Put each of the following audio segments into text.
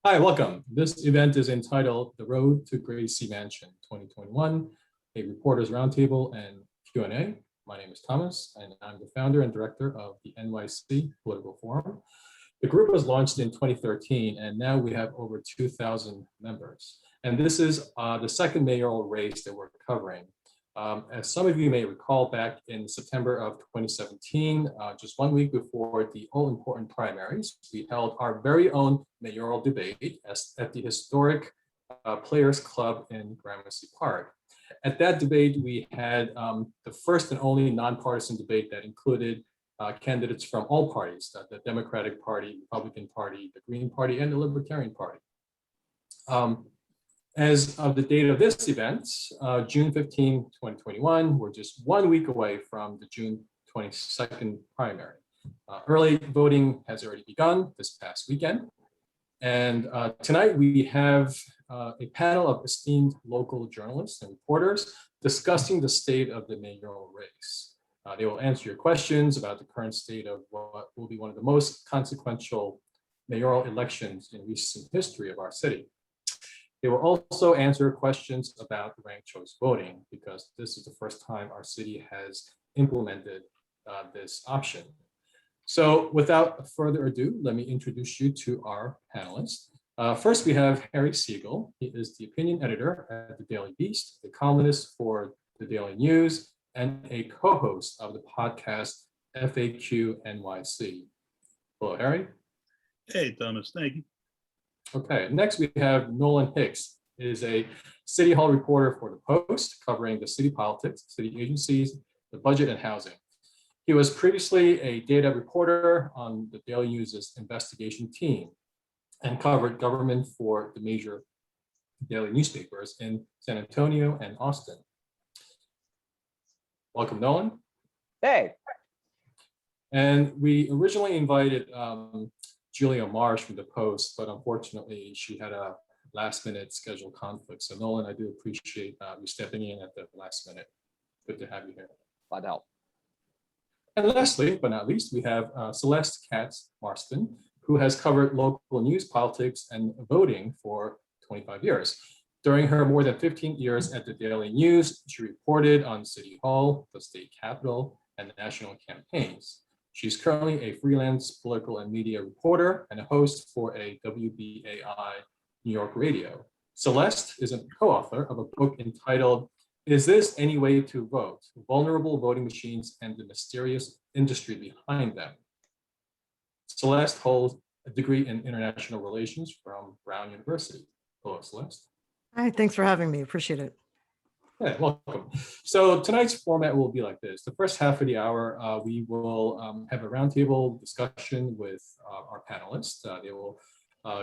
Hi, welcome. This event is entitled The Road to Gracie Mansion 2021, a reporters roundtable and Q&A. My name is Thomas, and I'm the founder and director of the NYC Political Forum. The group was launched in 2013, and now we have over 2,000 members. And this is the second mayoral race that we're covering. As some of you may recall, back in September of 2017, just 1 week before the all-important primaries, we held our very own mayoral debate at the historic Players Club in Gramercy Park. At that debate, we had the first and only nonpartisan debate that included candidates from all parties, the Democratic Party, Republican Party, the Green Party, and the Libertarian Party. As of the date of this event, June 15, 2021, we're just 1 week away from the June 22nd primary. Early voting has already begun this past weekend. And tonight we have a panel of esteemed local journalists and reporters discussing the state of the mayoral race. They will answer your questions about the current state of what will be one of the most consequential mayoral elections in recent history of our city. They will also answer questions about ranked choice voting, because this is the first time our city has implemented this option. So without further ado, let me introduce you to our panelists. First, we have Harry Siegel. He is the opinion editor at the Daily Beast, the columnist for the Daily News, and a co-host of the podcast FAQ NYC. Hello, Harry. Hey, Thomas, thank you. Okay, next we have Nolan Hicks, is a City Hall reporter for The Post, covering the city politics, city agencies, the budget, and housing. He was previously a data reporter on the Daily News' investigation team and covered government for the major daily newspapers in San Antonio and Austin. Welcome, Nolan. Hey. And we originally invited Julia Marsh from The Post, but unfortunately she had a last-minute schedule conflict. So Nolan, I do appreciate you stepping in at the last minute. Good to have you here. Glad to help. And lastly, but not least, we have Celeste Katz Marston, who has covered local news, politics, and voting for 25 years. During her more than 15 years at the Daily News, she reported on City Hall, the state capitol, and the national campaigns. She's currently a freelance political and media reporter and a host for a WBAI New York radio. Celeste is a co-author of a book entitled, "Is This Any Way to Vote? Vulnerable Voting Machines and the Mysterious Industry Behind Them." Celeste holds a degree in international relations from Brown University. Hello, Celeste. Hi, thanks for having me. Appreciate it. Yeah, welcome. So tonight's format will be like this. The first half of the hour, we will have a roundtable discussion with our panelists. They will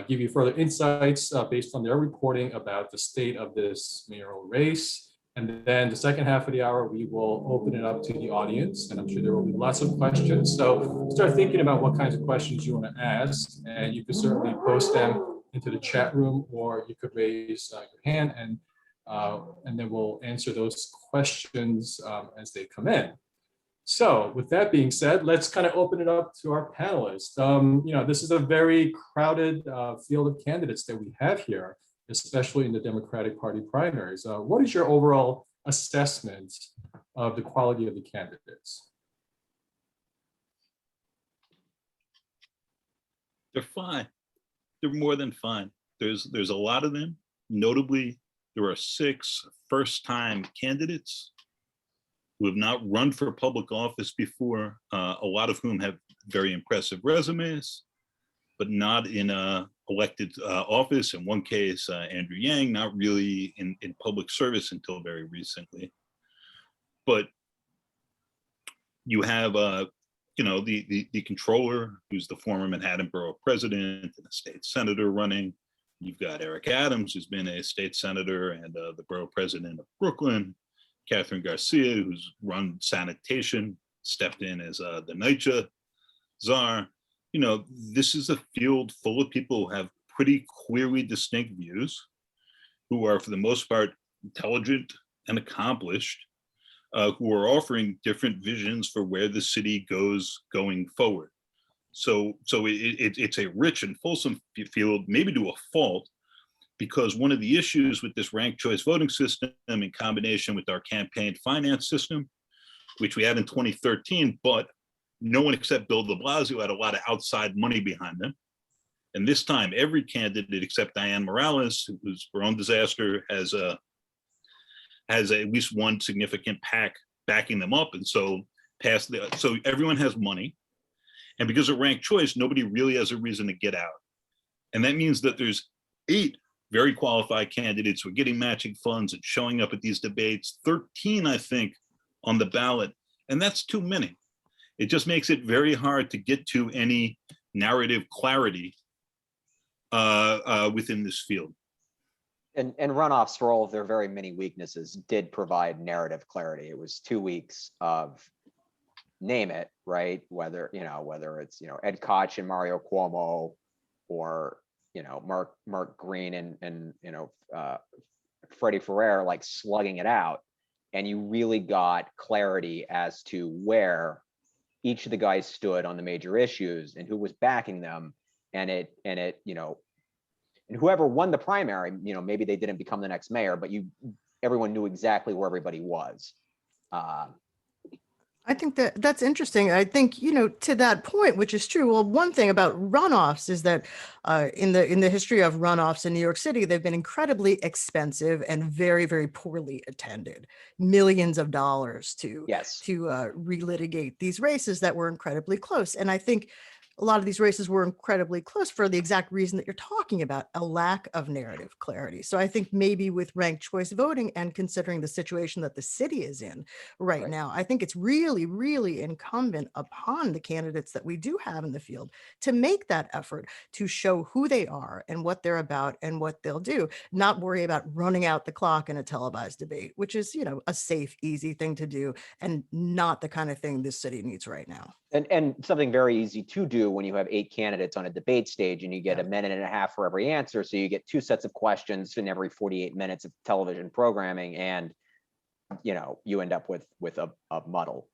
give you further insights based on their reporting about the state of this mayoral race. And then the second half of the hour, we will open it up to the audience, and I'm sure there will be lots of questions. So start thinking about what kinds of questions you want to ask, and you can certainly post them into the chat room, or you could raise your hand, and then we'll answer those questions as they come in. So with that being said, let's kind of open it up to our panelists. This is a very crowded field of candidates that we have here, especially in the Democratic Party primaries. What is your overall assessment of the quality of the candidates? They're fine. They're more than fine. There's a lot of them. Notably, there are 6 first-time candidates who have not run for public office before, a lot of whom have very impressive resumes, but not in elected office. In one case, Andrew Yang, not really in public service until very recently. But you have the controller, who's the former Manhattan Borough president and a state senator running. You've got Eric Adams, who's been a state senator and the borough president of Brooklyn. Catherine Garcia, who's run sanitation, stepped in as the NYCHA czar. This is a field full of people who have pretty clearly distinct views, who are for the most part intelligent and accomplished, who are offering different visions for where the city goes going forward. It's a rich and fulsome field, maybe to a fault, because one of the issues with this ranked choice voting system in combination with our campaign finance system, which we had in 2013, but no one except Bill de Blasio had a lot of outside money behind them. And this time, every candidate except Diane Morales, who's her own disaster, has at least one significant PAC backing them up. And so everyone has money. And because of ranked choice, nobody really has a reason to get out. And that means that there's 8 very qualified candidates who are getting matching funds and showing up at these debates, 13, I think, on the ballot. And that's too many. It just makes it very hard to get to any narrative clarity within this field. And runoffs, for all of their very many weaknesses, did provide narrative clarity. It was 2 weeks of name it, right? Whether it's Ed Koch and Mario Cuomo, or Mark Green and Freddie Ferrer, like slugging it out, and you really got clarity as to where each of the guys stood on the major issues and who was backing them, and whoever won the primary, maybe they didn't become the next mayor, but everyone knew exactly where everybody was. I think that's interesting. I think, to that point, which is true. Well, one thing about runoffs is that in the history of runoffs in New York City, they've been incredibly expensive and very, very poorly attended. Millions of dollars to relitigate these races that were incredibly close. And I think a lot of these races were incredibly close for the exact reason that you're talking about, a lack of narrative clarity. So I think maybe with ranked choice voting and considering the situation that the city is in right now, I think it's really, really incumbent upon the candidates that we do have in the field to make that effort to show who they are and what they're about and what they'll do, not worry about running out the clock in a televised debate, which is, a safe, easy thing to do and not the kind of thing this city needs right now. And something very easy to do when you have 8 candidates on a debate stage and you get a minute and a half for every answer. So you get 2 sets of questions in every 48 minutes of television programming, and you end up with a muddle.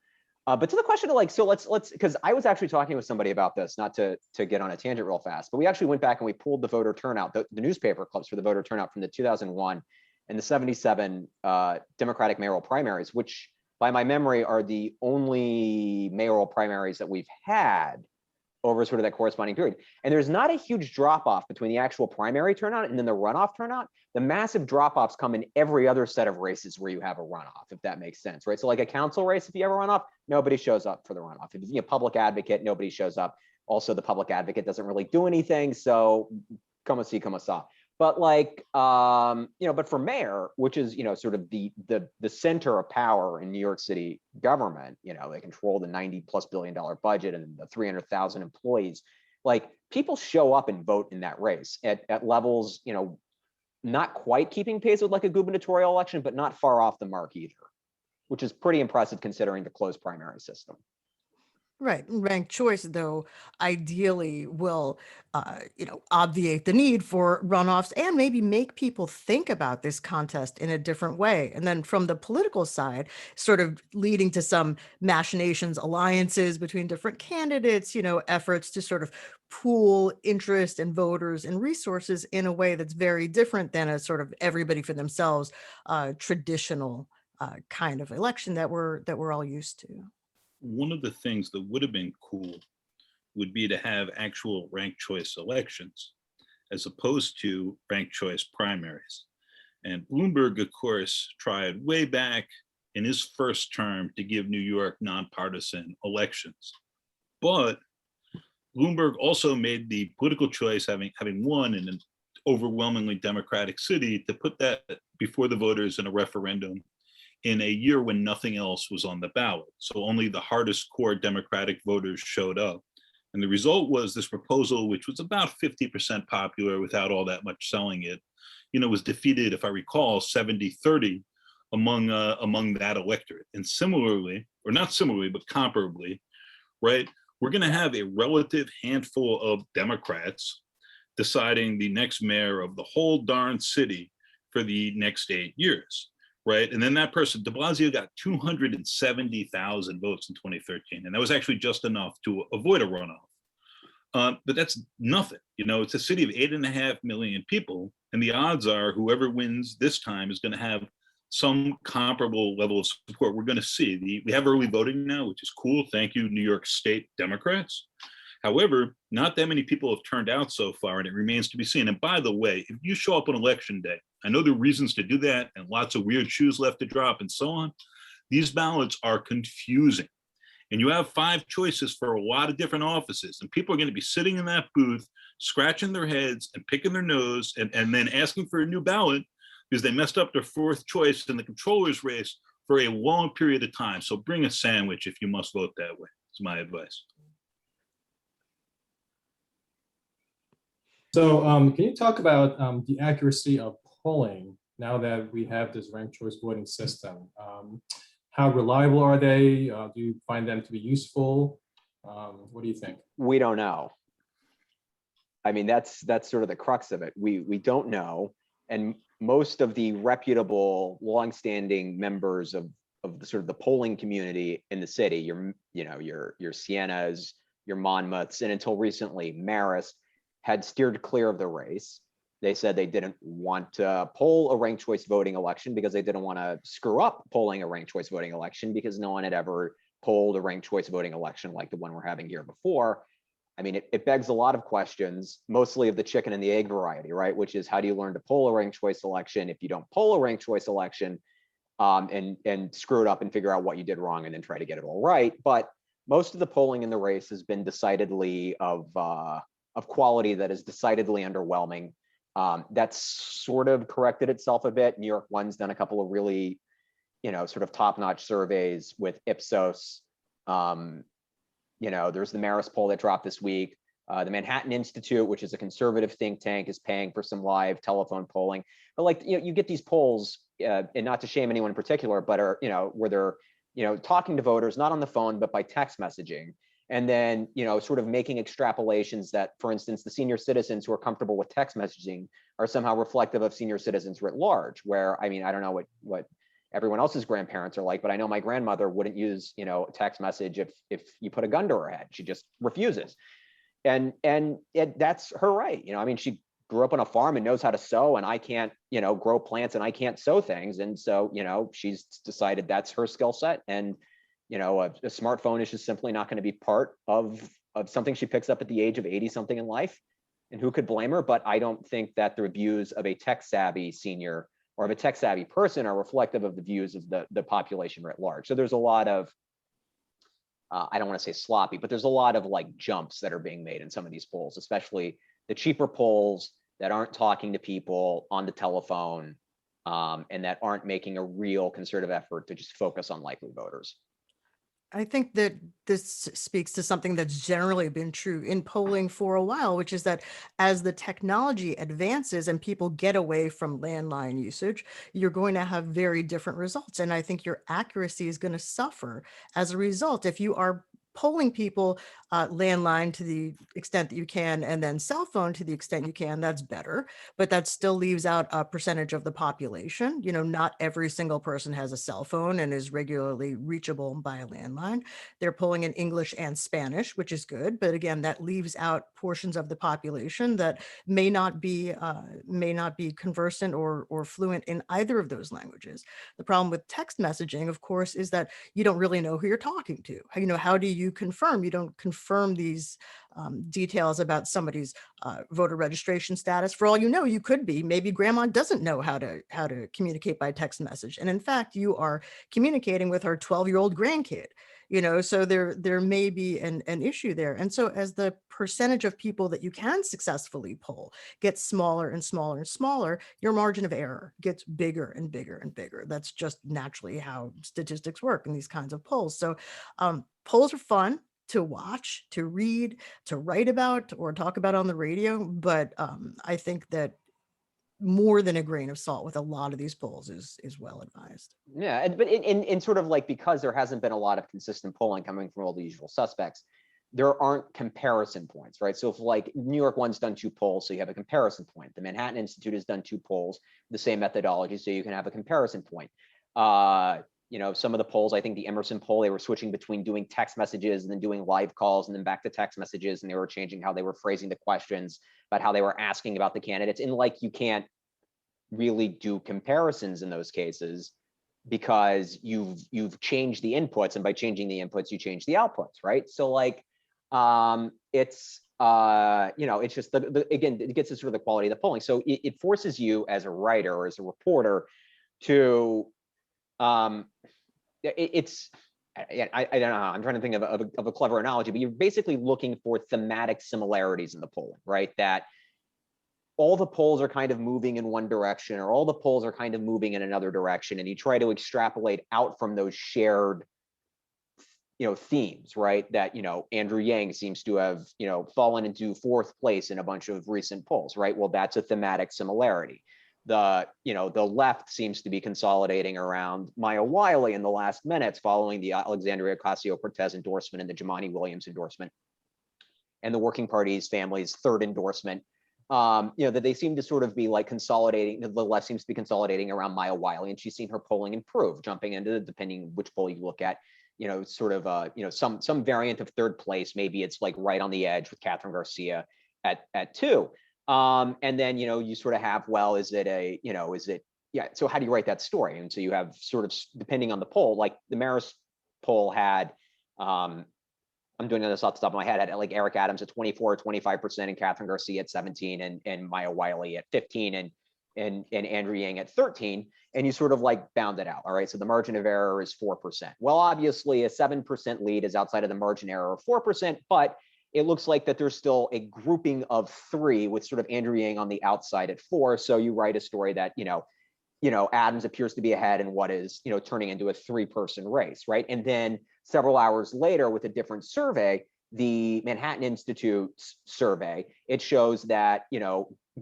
But to the question of let's because I was actually talking with somebody about this, not to get on a tangent real fast, but we actually went back and we pulled the voter turnout, the newspaper clips for the voter turnout from the 2001 and the 77 Democratic mayoral primaries, which by my memory are the only mayoral primaries that we've had over sort of that corresponding period. And there's not a huge drop off between the actual primary turnout and then the runoff turnout. The massive drop offs come in every other set of races where you have a runoff, if that makes sense, right? So like a council race, if you have a runoff, nobody shows up for the runoff. If you're a public advocate, nobody shows up. Also, the public advocate doesn't really do anything. So como si, como sa. But but for mayor, which is, sort of the center of power in New York City government, they control the $90+ billion budget and the 300,000 employees. Like, people show up and vote in that race at levels, not quite keeping pace with like a gubernatorial election, but not far off the mark either, which is pretty impressive considering the closed primary system. Right. Ranked choice, though, ideally will, obviate the need for runoffs and maybe make people think about this contest in a different way. And then from the political side, sort of leading to some machinations, alliances between different candidates, efforts to sort of pool interest and voters and resources in a way that's very different than a sort of everybody for themselves traditional kind of election that we're all used to. One of the things that would have been cool would be to have actual ranked choice elections as opposed to ranked choice primaries. And Bloomberg, of course, tried way back in his first term to give New York nonpartisan elections. But Bloomberg also made the political choice, having won in an overwhelmingly Democratic city, to put that before the voters in a referendum in a year when nothing else was on the ballot. So only the hardest core Democratic voters showed up. And the result was this proposal, which was about 50% popular without all that much selling it, was defeated, if I recall, 70-30 among that electorate. And similarly, or not similarly, but comparably, right, we're going to have a relative handful of Democrats deciding the next mayor of the whole darn city for the next 8 years. Right. And then that person, de Blasio, got 270,000 votes in 2013. And that was actually just enough to avoid a runoff. But that's nothing. You know, it's a city of 8.5 million people, and the odds are whoever wins this time is going to have some comparable level of support. We're going to see. We have early voting now, which is cool. Thank you, New York State Democrats. However, not that many people have turned out so far, and it remains to be seen. And by the way, if you show up on election day, I know there are reasons to do that and lots of weird shoes left to drop and so on. These ballots are confusing. And you have 5 choices for a lot of different offices. And people are going to be sitting in that booth, scratching their heads and picking their nose and then asking for a new ballot because they messed up their 4th choice in the controller's race for a long period of time. So bring a sandwich if you must vote that way. It's my advice. So can you talk about the accuracy of polling now that we have this ranked choice voting system? How reliable are they? Do you find them to be useful? What do you think? We don't know. I mean, that's sort of the crux of it. We don't know. And most of the reputable, longstanding members of the sort of the polling community in the city, your Siennas, your Monmouths, and until recently, Marist, had steered clear of the race. They said they didn't want to poll a ranked choice voting election because they didn't want to screw up polling a ranked choice voting election because no one had ever polled a ranked choice voting election like the one we're having here before. I mean, it begs a lot of questions, mostly of the chicken and the egg variety, right? Which is, how do you learn to poll a ranked choice election if you don't poll a ranked choice election and screw it up and figure out what you did wrong and then try to get it all right? But most of the polling in the race has been decidedly of quality that is decidedly underwhelming. That's sort of corrected itself a bit. New York One's done a couple of really, sort of top-notch surveys with Ipsos. There's the Marist poll that dropped this week. The Manhattan Institute, which is a conservative think tank, is paying for some live telephone polling. But you get these polls, and not to shame anyone in particular, but where they're, talking to voters, not on the phone, but by text messaging. And then, sort of making extrapolations that, for instance, the senior citizens who are comfortable with text messaging are somehow reflective of senior citizens writ large, where, I mean, I don't know what everyone else's grandparents are like, but I know my grandmother wouldn't use, a text message if you put a gun to her head. She just refuses. And that's her right. I mean, she grew up on a farm and knows how to sew, and I can't, grow plants and I can't sew things. And so, she's decided that's her skill set. And a smartphone is just simply not going to be part of something she picks up at the age of 80 something in life. And who could blame her? But I don't think that the views of a tech savvy senior or of a tech savvy person are reflective of the views of the population writ large. So there's a lot of, I don't want to say sloppy, but there's a lot of jumps that are being made in some of these polls, especially the cheaper polls that aren't talking to people on the telephone and that aren't making a real concerted effort to just focus on likely voters. I think that this speaks to something that's generally been true in polling for a while, which is that as the technology advances and people get away from landline usage, you're going to have very different results. And I think your accuracy is going to suffer as a result. If you are polling people landline to the extent that you can, and then cell phone to the extent you can, that's better. But that still leaves out a percentage of the population. Not every single person has a cell phone and is regularly reachable by a landline. They're polling in English and Spanish, which is good. But again, that leaves out portions of the population that may not be conversant or fluent in either of those languages. The problem with text messaging, of course, is that you don't really know who you're talking to. How do you confirm? You don't confirm these details about somebody's voter registration status. For all you know, you could be, maybe grandma doesn't know how to communicate by text message. And in fact, you are communicating with her 12-year-old grandkid, so there may be an issue there. And so as the percentage of people that you can successfully poll gets smaller and smaller and smaller, your margin of error gets bigger and bigger and bigger. That's just naturally how statistics work in these kinds of polls. So polls are fun to watch, to read, to write about, or talk about on the radio. But I think that more than a grain of salt with a lot of these polls is well advised. Yeah, but in sort of because there hasn't been a lot of consistent polling coming from all the usual suspects, there aren't comparison points, right? So if New York One's done 2 polls, so you have a comparison point. The Manhattan Institute has done 2 polls, the same methodology, so you can have a comparison point. some of the polls, I think the Emerson poll, they were switching between doing text messages and then doing live calls and then back to text messages, and they were changing how they were phrasing the questions about how they were asking about the candidates. And like, you can't really do comparisons in those cases because you've changed the inputs, and by changing the inputs, you change the outputs, right? So like, it's it's just again, it gets to sort of the quality of the polling. So it forces you as a writer or as a reporter to I don't know, I'm trying to think of a clever analogy, but you're basically looking for thematic similarities in the polling, right? That all the polls are kind of moving in one direction, or all the polls are kind of moving in another direction, and you try to extrapolate out from those shared themes, right? That Andrew Yang seems to have fallen into 4th place in a bunch of recent polls, right? Well, that's a thematic similarity. The left seems to be consolidating around Maya Wiley in the last minutes following the Alexandria Ocasio-Cortez endorsement and the Jumaane Williams endorsement, and the Working Party's family's 3rd endorsement. That they seem to sort of be like consolidating. The left seems to be consolidating around Maya Wiley, and she's seen her polling improve, jumping into, depending which poll you look at, sort of some variant of 3rd place. Maybe it's like right on the edge with Catherine Garcia at 2. And then, you sort of have, well, so how do you write that story? And so you have sort of, depending on the poll, like the Marist poll had, I'm doing this off the top of my head, had like Eric Adams at 24 or 25% and Catherine Garcia at 17 and Maya Wiley at 15 and Andrew Yang at 13. And you sort of like bound it out. All right. So the margin of error is 4%. Well, obviously a 7% lead is outside of the margin error of 4%, but it looks like that there's still a grouping of 3 with sort of Andrew Yang on the outside at 4. So you write a story that, Adams appears to be ahead in what is, turning into a 3-person race, right? And then several hours later with a different survey, the Manhattan Institute's survey, it shows that,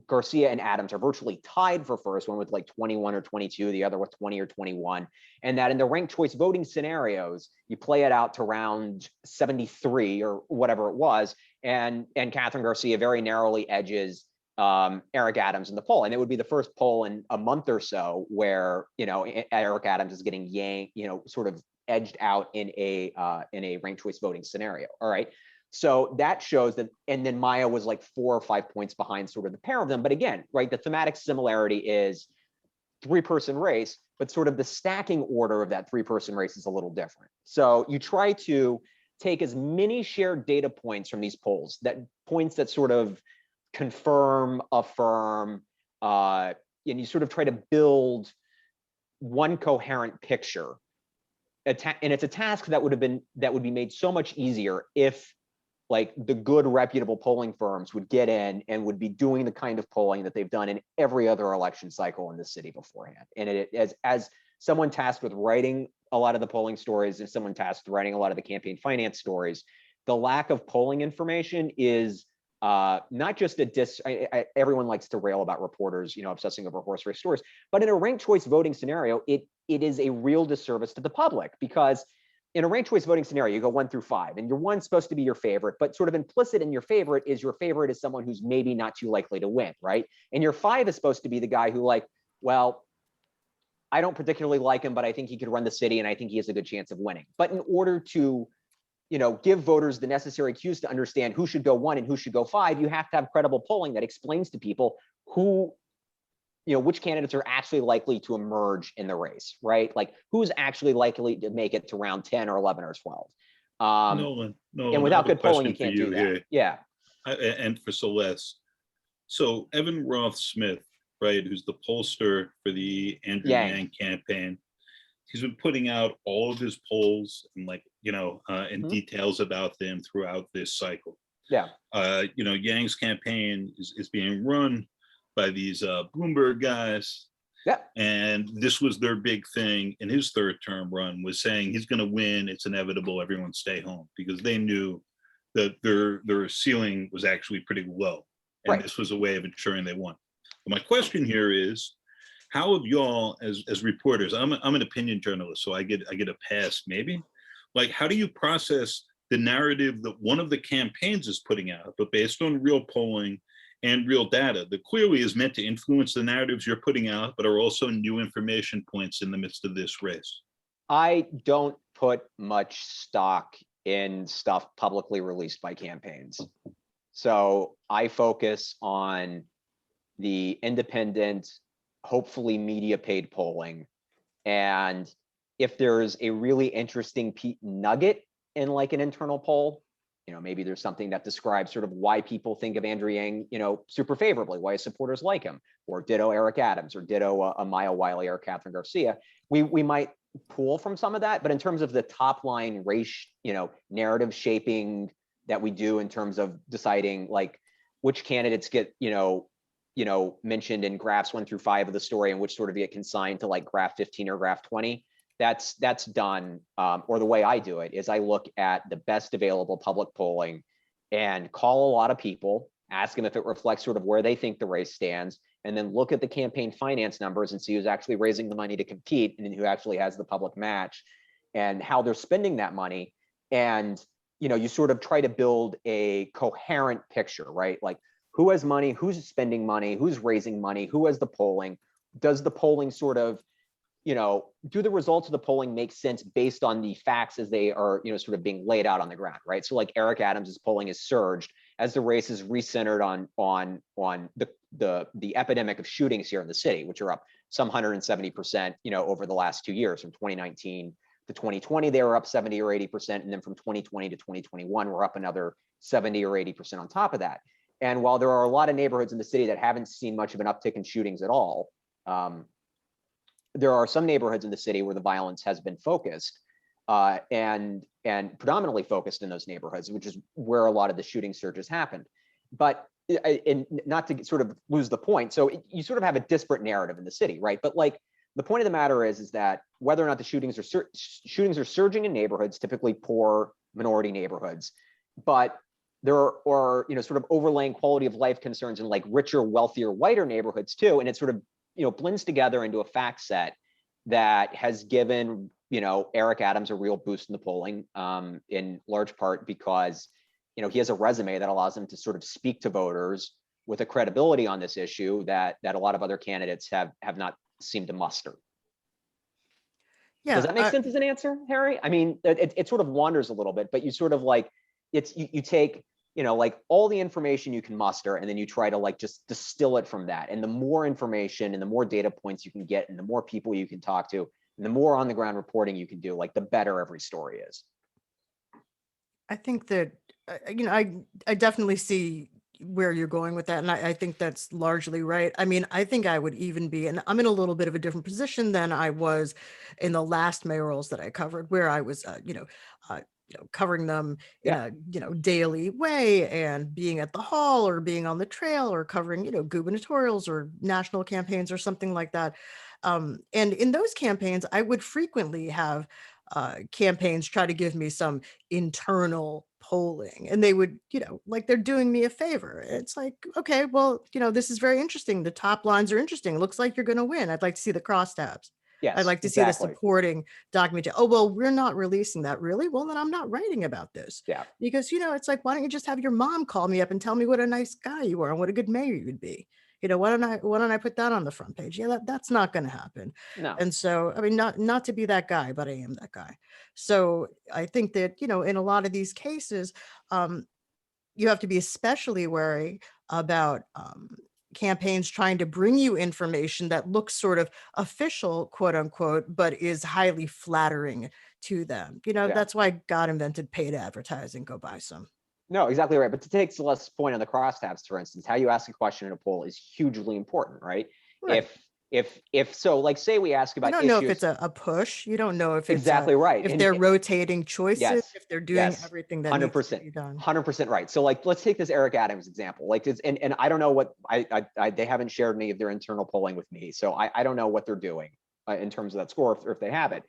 Garcia and Adams are virtually tied for first, one with like 21 or 22, the other with 20 or 21. And that in the ranked choice voting scenarios, you play it out to round 73 or whatever it was, and Catherine Garcia very narrowly edges Eric Adams in the poll. And it would be the first poll in a month or so where, Eric Adams is getting sort of edged out in a ranked choice voting scenario. All right. So that shows that, and then Maya was like 4 or 5 points behind sort of the pair of them. But again, right, the thematic similarity is 3-person race, but sort of the stacking order of that 3-person race is a little different. So you try to take as many shared data points from these polls, points that sort of confirm, affirm, and you sort of try to build one coherent picture. And it's a task that would be made so much easier if like the good reputable polling firms would get in and would be doing the kind of polling that they've done in every other election cycle in the city beforehand. And as someone tasked with writing a lot of the polling stories and someone tasked with writing a lot of the campaign finance stories, the lack of polling information is not just everyone likes to rail about reporters, obsessing over horse race stories, but in a ranked choice voting scenario, it is a real disservice to the public, because in a ranked choice voting scenario, you go 1 through 5, and your 1's supposed to be your favorite, but sort of implicit in your favorite is someone who's maybe not too likely to win, right? And your 5 is supposed to be the guy who, like, well, I don't particularly like him, but I think he could run the city and I think he has a good chance of winning. But in order to, give voters the necessary cues to understand who should go 1 and who should go 5, you have to have credible polling that explains to people who, which candidates are actually likely to emerge in the race, right? Like who's actually likely to make it to round 10 or 11 or 12. Nolan, and without good polling, you can't do that. Here. Yeah. And for Celeste. So Evan Roth-Smith, right, who's the pollster for the Andrew Yang campaign, he's been putting out all of his polls and and details about them throughout this cycle. Yeah. Yang's campaign is being run by these Bloomberg guys. Yeah. And this was their big thing in his 3rd term run, was saying he's going to win. It's inevitable. Everyone stay home, because they knew that their ceiling was actually pretty low. And This was a way of ensuring they won. But my question here is, how have y'all as reporters, I'm an opinion journalist, so I get a pass maybe. Like, how do you process the narrative that one of the campaigns is putting out, but based on real polling and real data that clearly is meant to influence the narratives you're putting out, but are also new information points in the midst of this race? I don't put much stock in stuff publicly released by campaigns. So I focus on the independent, hopefully media paid polling. And if there's a really interesting nugget in like an internal poll, you know, maybe there's something that describes sort of why people think of Andrew Yang, you know, super favorably, why his supporters like him, or ditto Eric Adams, or ditto a Maya Wiley or Catherine Garcia. We might pull from some of that, but in terms of the top line race, you know, narrative shaping that we do in terms of deciding like which candidates get, you know, mentioned in graphs 1 through 5 of the story and which sort of get consigned to like graph 15 or graph 20. That's done, or the way I do it is I look at the best available public polling and call a lot of people, ask them if it reflects sort of where they think the race stands, and then look at the campaign finance numbers and see who's actually raising the money to compete and who actually has the public match and how they're spending that money. And, you know, you sort of try to build a coherent picture, right? Like who has money, who's spending money, who's raising money, who has the polling, does the polling sort of, you know, do the results of the polling make sense based on the facts as they are, you know, sort of being laid out on the ground, right? So like Eric Adams's polling is surged as the race is recentered on the epidemic of shootings here in the city, which are up some 170%, you know, over the last 2 years. From 2019 to 2020, they were up 70 or 80%, and then from 2020 to 2021, we're up another 70 or 80% on top of that. And while there are a lot of neighborhoods in the city that haven't seen much of an uptick in shootings at all, there are some neighborhoods in the city where the violence has been focused and predominantly focused in those neighborhoods, which is where a lot of the shooting surges happened. But and not to sort of lose the point, so you sort of have a disparate narrative in the city, right? But like the point of the matter is that whether or not the shootings are surging in neighborhoods, typically poor minority neighborhoods, but there are you know, sort of overlaying quality of life concerns in like richer, wealthier, whiter neighborhoods too, and it sort of, you know, blends together into a fact set that has given, you know, Eric Adams a real boost in the polling, in large part because, you know, he has a resume that allows him to sort of speak to voters with a credibility on this issue that a lot of other candidates have not seemed to muster. Yeah. Does that make sense as an answer, Harry? I mean, it sort of wanders a little bit, but you sort of like, you take, you know, like all the information you can muster, and then you try to like just distill it from that. And the more information and the more data points you can get, and the more people you can talk to, and the more on the ground reporting you can do, like the better every story is. I think that, you know, I definitely see where you're going with that. And I think that's largely right. I mean, I think I would even be, and I'm in a little bit of a different position than I was in the last mayorals that I covered, where I was, covering them in a, you know, daily way, and being at the hall or being on the trail or covering, you know, gubernatorials or national campaigns or something like that. And in those campaigns, I would frequently have campaigns try to give me some internal polling, and they would, you know, like they're doing me a favor. It's like, okay, well, you know, this is very interesting. The top lines are interesting. It looks like you're going to win. I'd like to see the crosstabs. Yes, I'd like to see the supporting document. Oh, well, we're not releasing that. Really? Well, then I'm not writing about this. Yeah. Because, you know, it's like, why don't you just have your mom call me up and tell me what a nice guy you are and what a good mayor you'd be? You know, why don't I put that on the front page? Yeah, that's not going to happen. No. And so, I mean, not to be that guy, but I am that guy. So I think that, you know, in a lot of these cases, you have to be especially wary about campaigns trying to bring you information that looks sort of official, quote unquote, but is highly flattering to them. You know, that's why God invented paid advertising. Go buy some. No, exactly right. But to take Celeste's point on the crosstabs, for instance, how you ask a question in a poll is hugely important, right? If so, like say we ask about you don't know if it's a push. You don't know if it's exactly right. If they're rotating choices, if they're doing everything that 100%, needs to be done. 100% right. So like, let's take this Eric Adams example. Like it's, and I don't know what they haven't shared any of their internal polling with me. So I don't know what they're doing in terms of that score, or if they have it.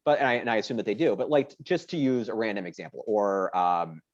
But and I assume that they do. But like, just to use a random example, or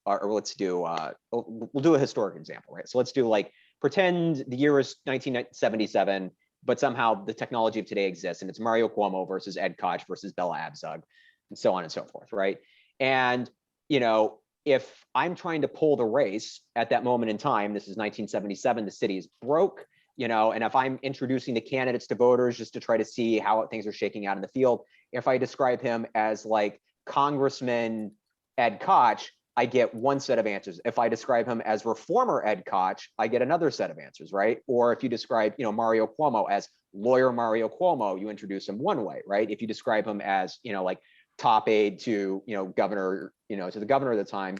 let's do we'll do a historic example, right? So let's do like, pretend the year is 1977, but somehow the technology of today exists, and it's Mario Cuomo versus Ed Koch versus Bella Abzug, and so on and so forth, right? And you know, if I'm trying to pull the race at that moment in time, this is 1977, the city is broke, you know, and if I'm introducing the candidates to voters just to try to see how things are shaking out in the field, If I describe him as like Congressman Ed Koch, I get one set of answers. If I describe him as reformer Ed Koch, I get another set of answers, right? Or if you describe, Mario Cuomo as lawyer Mario Cuomo, you introduce him one way, right? If you describe him as, like top aide to, governor, to the governor of the time,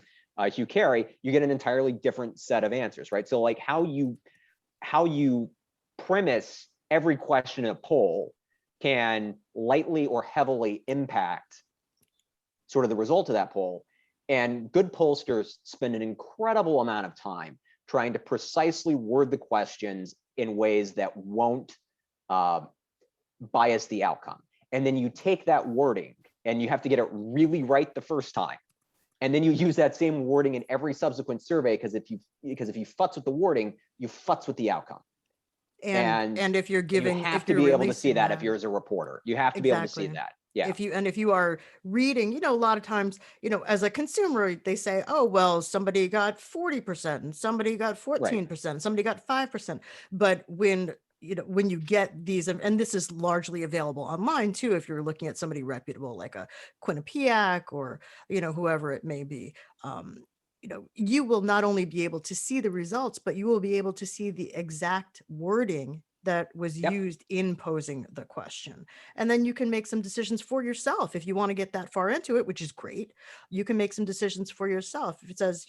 Hugh Carey, you get an entirely different set of answers, right? So like how you premise every question in a poll can lightly or heavily impact sort of the result of that poll. And good pollsters spend an incredible amount of time trying to precisely word the questions in ways that won't bias the outcome. And then you take that wording and you have to get it really right the first time. And then you use that same wording in every subsequent survey, because if you futz with the wording, you futz with the outcome. And if you're giving, you have if to you're be able to see releasing that if you're as a reporter, you have to be able to see Exactly. that. Yeah. If you are reading, a lot of times, as a consumer, they say, oh, well, somebody got 40% and somebody got 14%, and somebody got 5%. But when you get these, and this is largely available online too, if you're looking at somebody reputable like a Quinnipiac or, whoever it may be, you will not only be able to see the results, but you will be able to see the exact wording that was used in posing the question. And then you can make some decisions for yourself. If you want to get that far into it, which is great, you can make some decisions for yourself. If it says,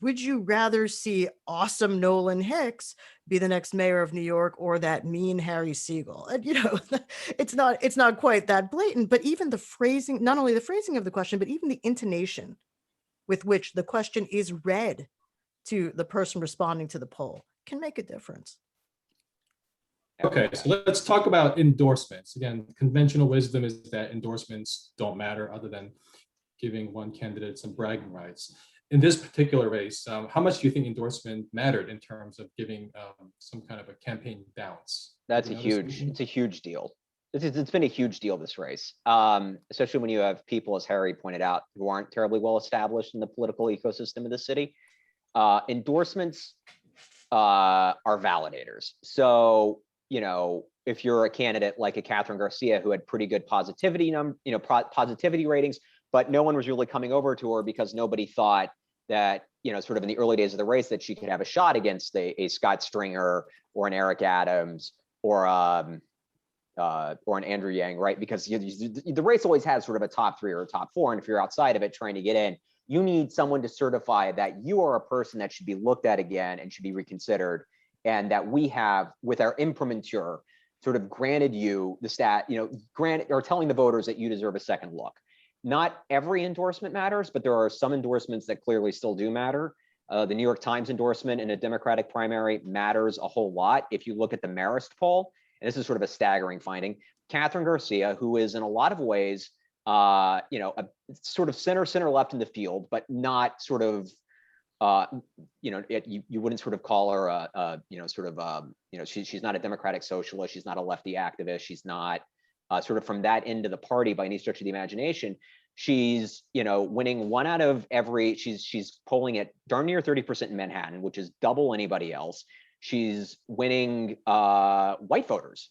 would you rather see awesome Nolan Hicks be the next mayor of New York or that mean Harry Siegel? And, it's not quite that blatant, but even the phrasing, not only the phrasing of the question, but even the intonation with which the question is read to the person responding to the poll can make a difference. Okay, so let's talk about endorsements. Again, conventional wisdom is that endorsements don't matter other than giving one candidate some bragging rights. In this particular race, how much do you think endorsement mattered in terms of giving some kind of a campaign balance? It's a huge deal. It's been a huge deal, this race, especially when you have people, as Harry pointed out, who aren't terribly well established in the political ecosystem of the city. Endorsements are validators. So, if you're a candidate like a Catherine Garcia who had pretty good positivity ratings, but no one was really coming over to her because nobody thought that, sort of in the early days of the race, that she could have a shot against a Scott Stringer or an Eric Adams or an Andrew Yang, right? Because the race always has sort of a top 3 or a top 4. And if you're outside of it trying to get in, you need someone to certify that you are a person that should be looked at again and should be reconsidered. And that we have, with our imprimatur, sort of granted you the telling the voters that you deserve a second look. Not every endorsement matters, but there are some endorsements that clearly still do matter. The New York Times endorsement in a Democratic primary matters a whole lot. If you look at the Marist poll, and this is sort of a staggering finding, Catherine Garcia, who is in a lot of ways, a sort of center left in the field, but not sort of, you wouldn't sort of call her she's not a democratic socialist. She's not a lefty activist. She's not sort of from that end of the party by any stretch of the imagination. She's, winning one out of every, she's polling at darn near 30% in Manhattan, which is double anybody else. She's winning white voters,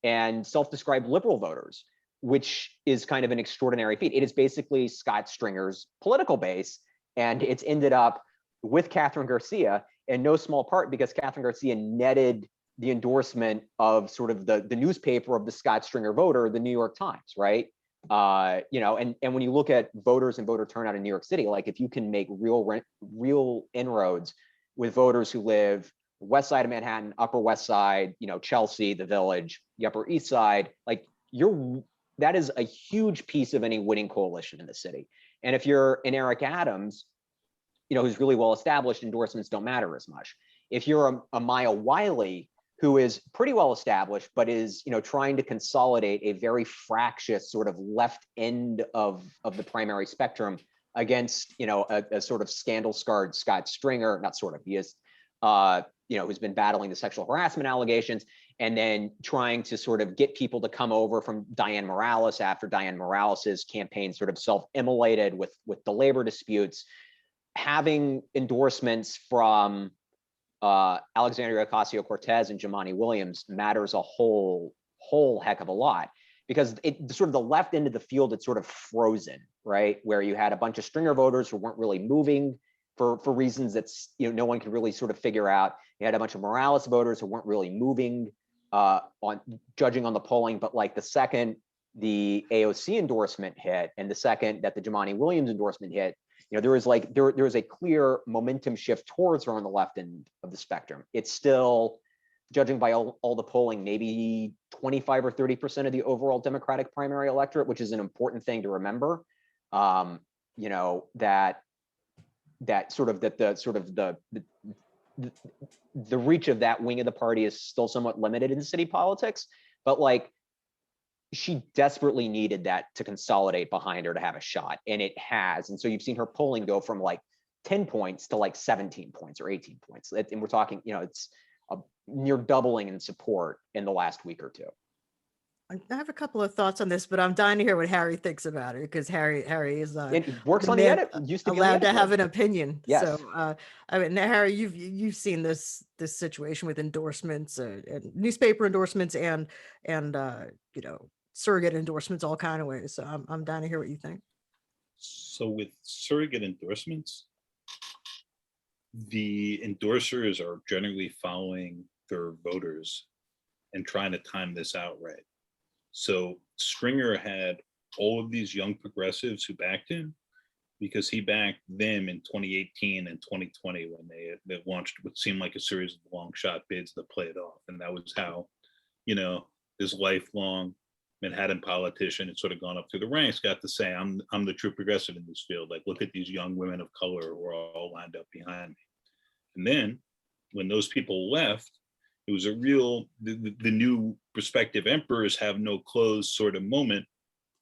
and self-described liberal voters, which is kind of an extraordinary feat. It is basically Scott Stringer's political base. And it's ended up with Catherine Garcia in no small part because Catherine Garcia netted the endorsement of sort of the newspaper of the Scott Stringer voter, the New York Times, right? And when you look at voters and voter turnout in New York City, like if you can make real inroads with voters who live west side of Manhattan, upper west side, Chelsea, the Village, the Upper East Side, like that is a huge piece of any winning coalition in the city. And if you're an Eric Adams, who's really well established, endorsements don't matter as much. If you're a Maya Wiley, who is pretty well established, but is trying to consolidate a very fractious sort of left end of the primary spectrum against a sort of scandal-scarred Scott Stringer, not sort of, he is who's been battling the sexual harassment allegations, and then trying to sort of get people to come over from Dianne Morales after Dianne Morales's campaign sort of self-immolated with the labor disputes. Having endorsements from Alexandria Ocasio-Cortez and Jumaane Williams matters a whole heck of a lot. because sort of the left end of the field, it's sort of frozen, right? Where you had a bunch of Stringer voters who weren't really moving for reasons that's, no one could really sort of figure out. You had a bunch of Morales voters who weren't really moving on judging on the polling, but like the second the AOC endorsement hit and the second that the Jumaane Williams endorsement hit, there was a clear momentum shift towards her on the left end of the spectrum. It's still, judging by all the polling, maybe 25 or 30% of the overall Democratic primary electorate, which is an important thing to remember. The reach of that wing of the party is still somewhat limited in city politics, but like she desperately needed that to consolidate behind her to have a shot, and it has. And so you've seen her polling go from like 10 points to like 17 points or 18 points. And we're talking, it's a near doubling in support in the last week or two. I have a couple of thoughts on this, but I'm dying to hear what Harry thinks about it, because Harry is It works the on the man edit. Used to be on the allowed to edit have board. an opinion. Yes. So I mean, Harry, you've seen this situation with endorsements, and newspaper endorsements, and surrogate endorsements, all kind of ways. So I'm dying to hear what you think. So with surrogate endorsements, the endorsers are generally following their voters and trying to time this out right. So Stringer had all of these young progressives who backed him because he backed them in 2018 and 2020 when they launched what seemed like a series of long shot bids that played off. And that was how, this lifelong Manhattan politician had sort of gone up through the ranks, got to say, I'm the true progressive in this field. Like, look at these young women of color who are all lined up behind me. And then when those people left, it was a real, the new prospective emperors have no clothes sort of moment,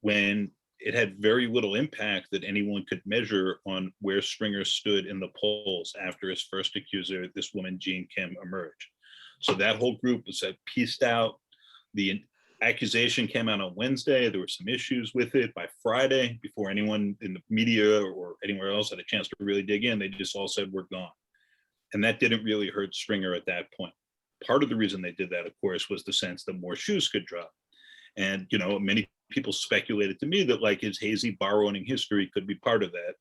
when it had very little impact that anyone could measure on where Stringer stood in the polls after his first accuser, this woman, Jean Kim, emerged. So that whole group was pieced out. The accusation came out on Wednesday. There were some issues with it. By Friday, before anyone in the media or anywhere else had a chance to really dig in, they just all said, we're gone. And that didn't really hurt Stringer at that point. Part of the reason they did that, of course, was the sense that more shoes could drop. And, many people speculated to me that like his hazy borrowing history could be part of that.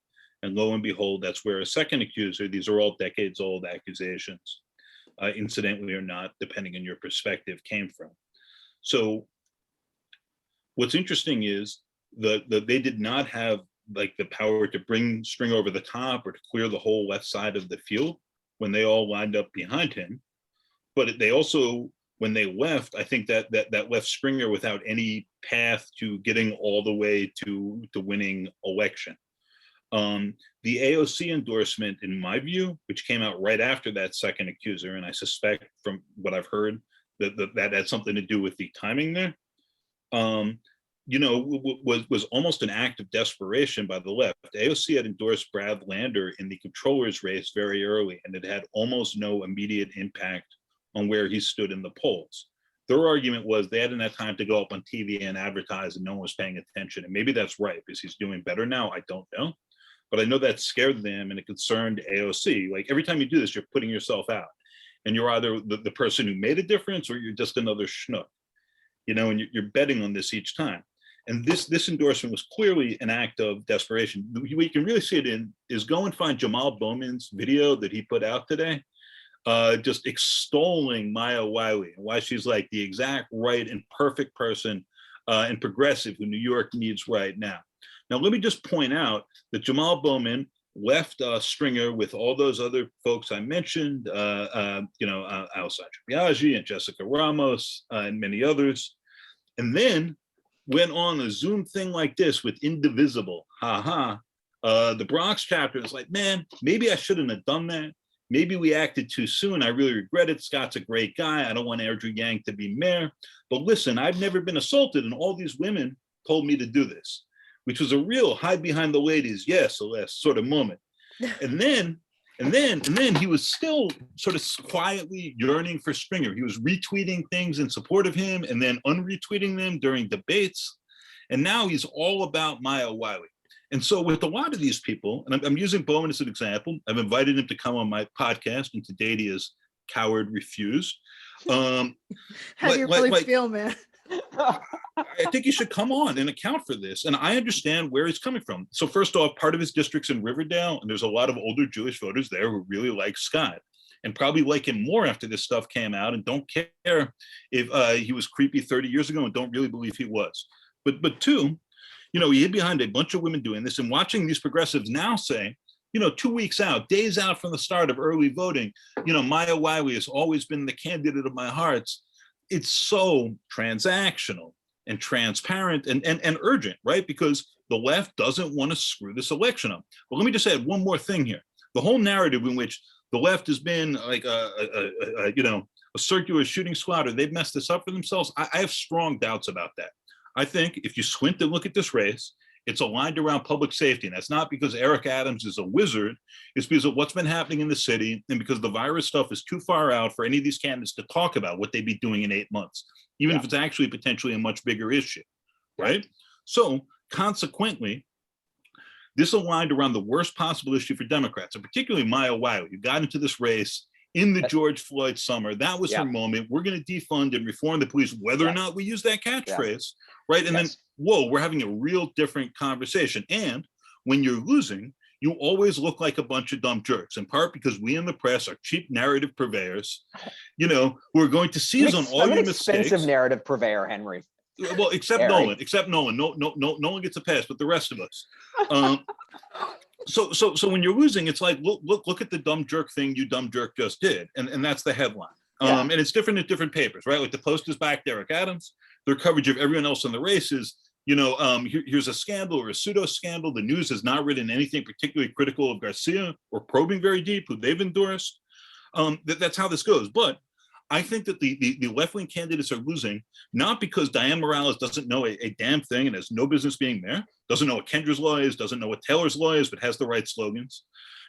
And lo and behold, that's where a second accuser, these are all decades old accusations, incidentally or not, depending on your perspective, came from. So what's interesting is that they did not have like the power to bring Stringer over the top or to clear the whole left side of the field when they all lined up behind him. But they also, when they left, I think that left Stringer without any path to getting all the way to winning election. The AOC endorsement, in my view, which came out right after that second accuser, and I suspect from what I've heard that had something to do with the timing there, was almost an act of desperation by the left. AOC had endorsed Brad Lander in the controller's race very early, and it had almost no immediate impact on where he stood in the polls. Their argument was they hadn't had time to go up on TV and advertise, and no one was paying attention. And maybe that's right, because he's doing better now. I don't know. But I know that scared them, and it concerned AOC. Like, every time you do this, you're putting yourself out. And you're either the person who made a difference, or you're just another schnook, and you're betting on this each time. And this endorsement was clearly an act of desperation. What you can really see it in is go and find Jamal Bowman's video that he put out today, just extolling Maya Wiley and why she's like the exact right and perfect person and progressive who New York needs right now. Now, let me just point out that Jamal Bowman left Stringer with all those other folks I mentioned, Al Satriagi and Jessica Ramos and many others, and then went on a Zoom thing like this with Indivisible. The Bronx chapter is like, man, maybe I shouldn't have done that. Maybe we acted too soon. I really regret it. Scott's a great guy. I don't want Andrew Yang to be mayor. But listen, I've never been assaulted, and all these women told me to do this, which was a real hide behind the ladies, yes, Celeste sort of moment. And then he was still sort of quietly yearning for Stringer. He was retweeting things in support of him and then unretweeting them during debates. And now he's all about Maya Wiley. And so with a lot of these people, and I'm using Bowman as an example, I've invited him to come on my podcast, and to date he has coward refused. How do you really feel, man? I think he should come on and account for this. And I understand where he's coming from. So first off, part of his district's in Riverdale, and there's a lot of older Jewish voters there who really like Scott and probably like him more after this stuff came out and don't care if he was creepy 30 years ago and don't really believe he was. But two, he hid behind a bunch of women doing this, and watching these progressives now say, 2 weeks out, days out from the start of early voting, Maya Wiley has always been the candidate of my hearts. It's so transactional and transparent and urgent, right? Because the left doesn't want to screw this election up. But let me just add one more thing here. The whole narrative in which the left has been like a circular shooting squad, or they've messed this up for themselves, I have strong doubts about that. I think if you squint and look at this race, it's aligned around public safety. And that's not because Eric Adams is a wizard. It's because of what's been happening in the city and because the virus stuff is too far out for any of these candidates to talk about what they'd be doing in 8 months, even if it's actually potentially a much bigger issue, right? So consequently, this aligned around the worst possible issue for Democrats, and particularly Maya Wiley, who got into this race in the George Floyd summer. That was her moment. We're going to defund and reform the police, whether or not we use that catchphrase, right? And then, whoa, we're having a real different conversation. And when you're losing, you always look like a bunch of dumb jerks, in part because we in the press are cheap narrative purveyors, who are going to seize on all your mistakes. Expensive narrative purveyor, Henry. Well, except Nolan. No one gets a pass, but the rest of us. So when you're losing, it's like, look at the dumb jerk thing you dumb jerk just did. And that's the headline. And it's different in different papers, right? Like the Post is back Eric Adams. Their coverage of everyone else in the race is, here's a scandal or a pseudo scandal. The News has not written anything particularly critical of Garcia or probing very deep, who they've endorsed. That's how this goes. But I think that the left-wing candidates are losing, not because Diane Morales doesn't know a damn thing and has no business being there, doesn't know what Kendra's law is, doesn't know what Taylor's law is, but has the right slogans.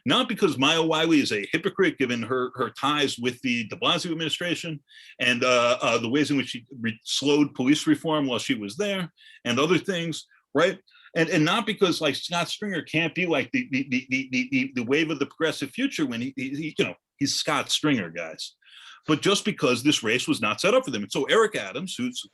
Not because Maya Wiley is a hypocrite given her ties with the de Blasio administration and the ways in which she slowed police reform while she was there and other things, right? And not because like Scott Stringer can't be like the wave of the progressive future when he's Scott Stringer, guys. But just because this race was not set up for them. And so Eric Adams, who's,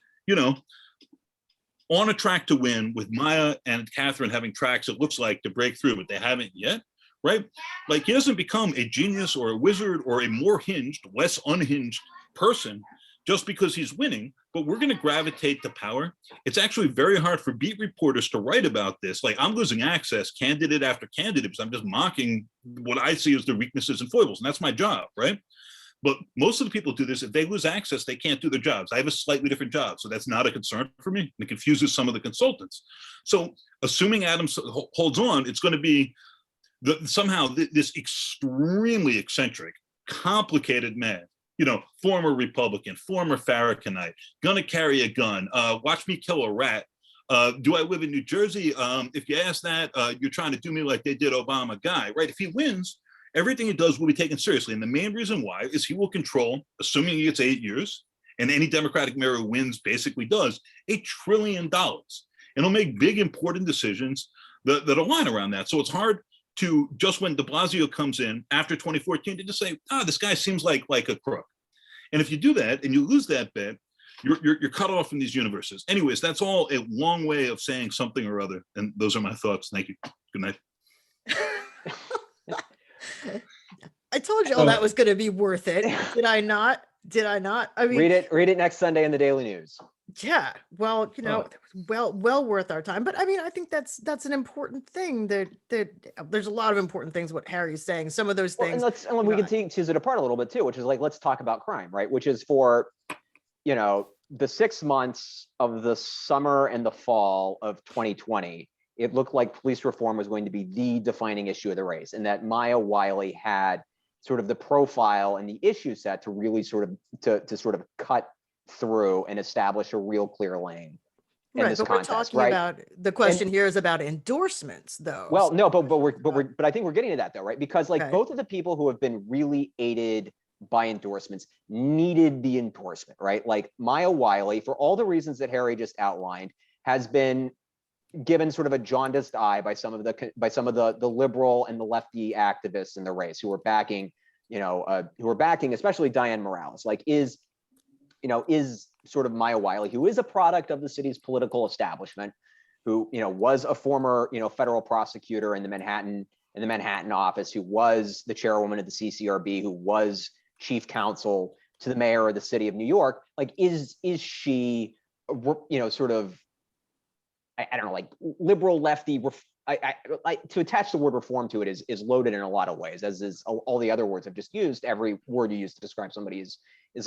on a track to win with Maya and Catherine having tracks, it looks like, to break through, but they haven't yet, right? Like, he doesn't become a genius or a wizard or a more hinged, less unhinged person just because he's winning, but we're going to gravitate to power. It's actually very hard for beat reporters to write about this. Like, I'm losing access candidate after candidate because I'm just mocking what I see as their weaknesses and foibles, and that's my job, right? But most of the people do this. If they lose access, they can't do their jobs. I have a slightly different job, so that's not a concern for me. It confuses some of the consultants. So assuming Adams holds on, it's going to be somehow this extremely eccentric, complicated man, former Republican, former Farrakhanite, gonna carry a gun, watch me kill a rat. Do I live in New Jersey? If you ask that, you're trying to do me like they did Obama guy, right? If he wins, everything he does will be taken seriously. And the main reason why is he will control, assuming he gets 8 years, and any Democratic mayor who wins basically does, $1 trillion. And he'll make big, important decisions that align around that. So it's hard to, just when de Blasio comes in after 2014, to just say, this guy seems like a crook. And if you do that and you lose that bet, you're cut off from these universes. Anyways, that's all a long way of saying something or other. And those are my thoughts. Thank you. Good night. I told you all that was going to be worth it. Did I not? I mean, read it next Sunday in the Daily News. Yeah, well, well worth our time. But I mean, I think that's an important thing. That there's a lot of important things what Harry's saying. Some of those things. And we can tease it apart a little bit too, which is like, let's talk about crime, right? Which is for, the 6 months of the summer and the fall of 2020. It looked like police reform was going to be the defining issue of the race, and that Maya Wiley had sort of the profile and the issue set to really sort of to sort of cut through and establish a real clear lane in right, this but contest. We're talking about the question here is about endorsements, though. Well, no, but I think we're getting to that though, right? Because like both of the people who have been really aided by endorsements needed the endorsement, right? Like Maya Wiley, for all the reasons that Harry just outlined, has been given sort of a jaundiced eye by some of the liberal and the lefty activists in the race who are backing, especially Diane Morales. Like, is sort of Maya Wiley, who is a product of the city's political establishment, who, you know, was a former, you know, federal prosecutor in the Manhattan office, who was the chairwoman of the CCRB, who was chief counsel to the mayor of the city of New York. Like, is she, you know, sort of, I don't know, like liberal, lefty, to attach the word reform to it is loaded in a lot of ways, as is all the other words I've just used. Every word you use to describe somebody is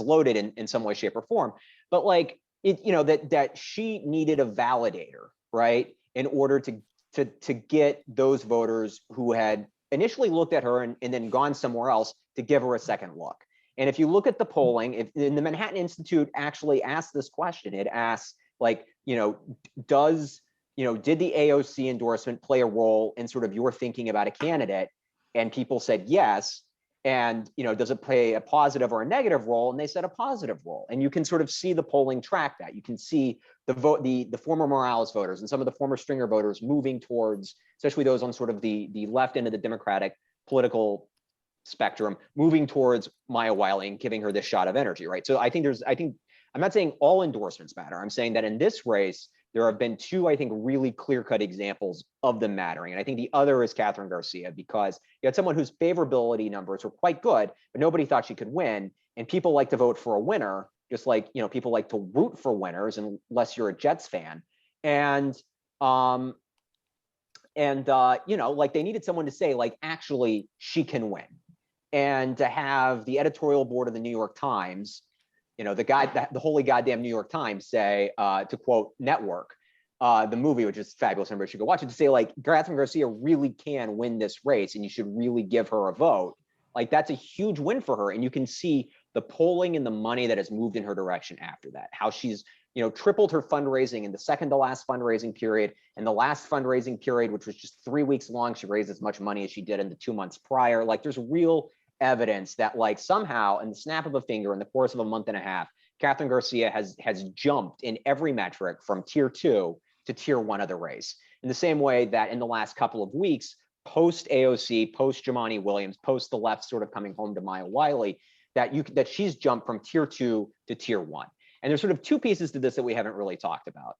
loaded in some way, shape, or form. But like, it, you know, that she needed a validator, right, in order to get those voters who had initially looked at her and then gone somewhere else to give her a second look. And if you look at the polling, if the Manhattan Institute actually asked this question, it asks, like, you know, did the AOC endorsement play a role in sort of your thinking about a candidate? And people said yes. And, you know, does it play a positive or a negative role? And they said a positive role. And you can sort of see the polling track that. You can see the former Morales voters and some of the former Stringer voters moving towards, especially those on sort of the left end of the Democratic political spectrum, moving towards Maya Wiley and giving her this shot of energy, right? So I think I'm not saying all endorsements matter. I'm saying that in this race, there have been two, I think, really clear-cut examples of them mattering. And I think the other is Kathryn Garcia, because you had someone whose favorability numbers were quite good, but nobody thought she could win. And people like to vote for a winner, just like, you know, people like to root for winners unless you're a Jets fan. And you know, like, they needed someone to say, like, actually, she can win. And to have the editorial board of the New York Times, you know, the holy goddamn New York Times say, to quote Network, the movie, which is fabulous, everybody should go watch it, to say, like, Kathryn Garcia really can win this race and you should really give her a vote. Like, that's a huge win for her. And you can see the polling and the money that has moved in her direction after that, how she's, you know, tripled her fundraising in the second to last fundraising period. And the last fundraising period, which was just 3 weeks long, she raised as much money as she did in the 2 months prior. Like, there's real evidence that, like, somehow in the snap of a finger, in the course of a month and a half, Kathryn Garcia has jumped in every metric from tier 2 to tier 1 of the race. In the same way that in the last couple of weeks, post AOC, post Jumaane Williams, post the left sort of coming home to Maya Wiley, that she's jumped from tier 2 to tier 1. And there's sort of two pieces to this that we haven't really talked about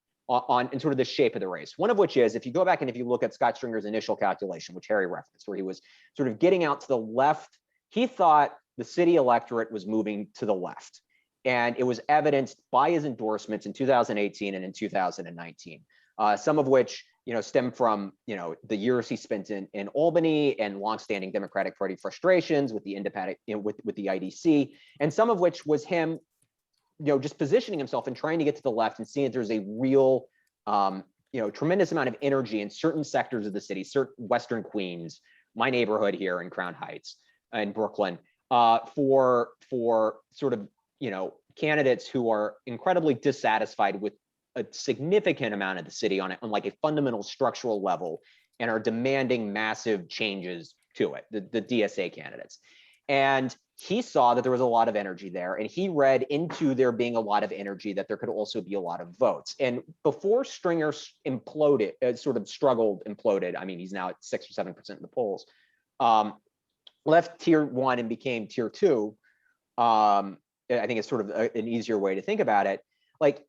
in sort of the shape of the race. One of which is, if you go back and if you look at Scott Stringer's initial calculation, which Harry referenced, where he was sort of getting out to the left, he thought the city electorate was moving to the left. And it was evidenced by his endorsements in 2018 and in 2019, some of which, you know, stem from, you know, the years he spent in Albany and longstanding Democratic Party frustrations with the independent, you know, with the IDC, and some of which was him, you know, just positioning himself and trying to get to the left and seeing that there's a real, you know, tremendous amount of energy in certain sectors of the city, certain Western Queens, my neighborhood here in Crown Heights in Brooklyn, for sort of, you know, candidates who are incredibly dissatisfied with a significant amount of the city on like a fundamental structural level and are demanding massive changes to it, the DSA candidates. And he saw that there was a lot of energy there, and he read into there being a lot of energy that there could also be a lot of votes. And before Stringer imploded, imploded, I mean, he's now at 6 or 7% in the polls, left tier 1 and became tier 2. I think it's sort of an easier way to think about it. Like,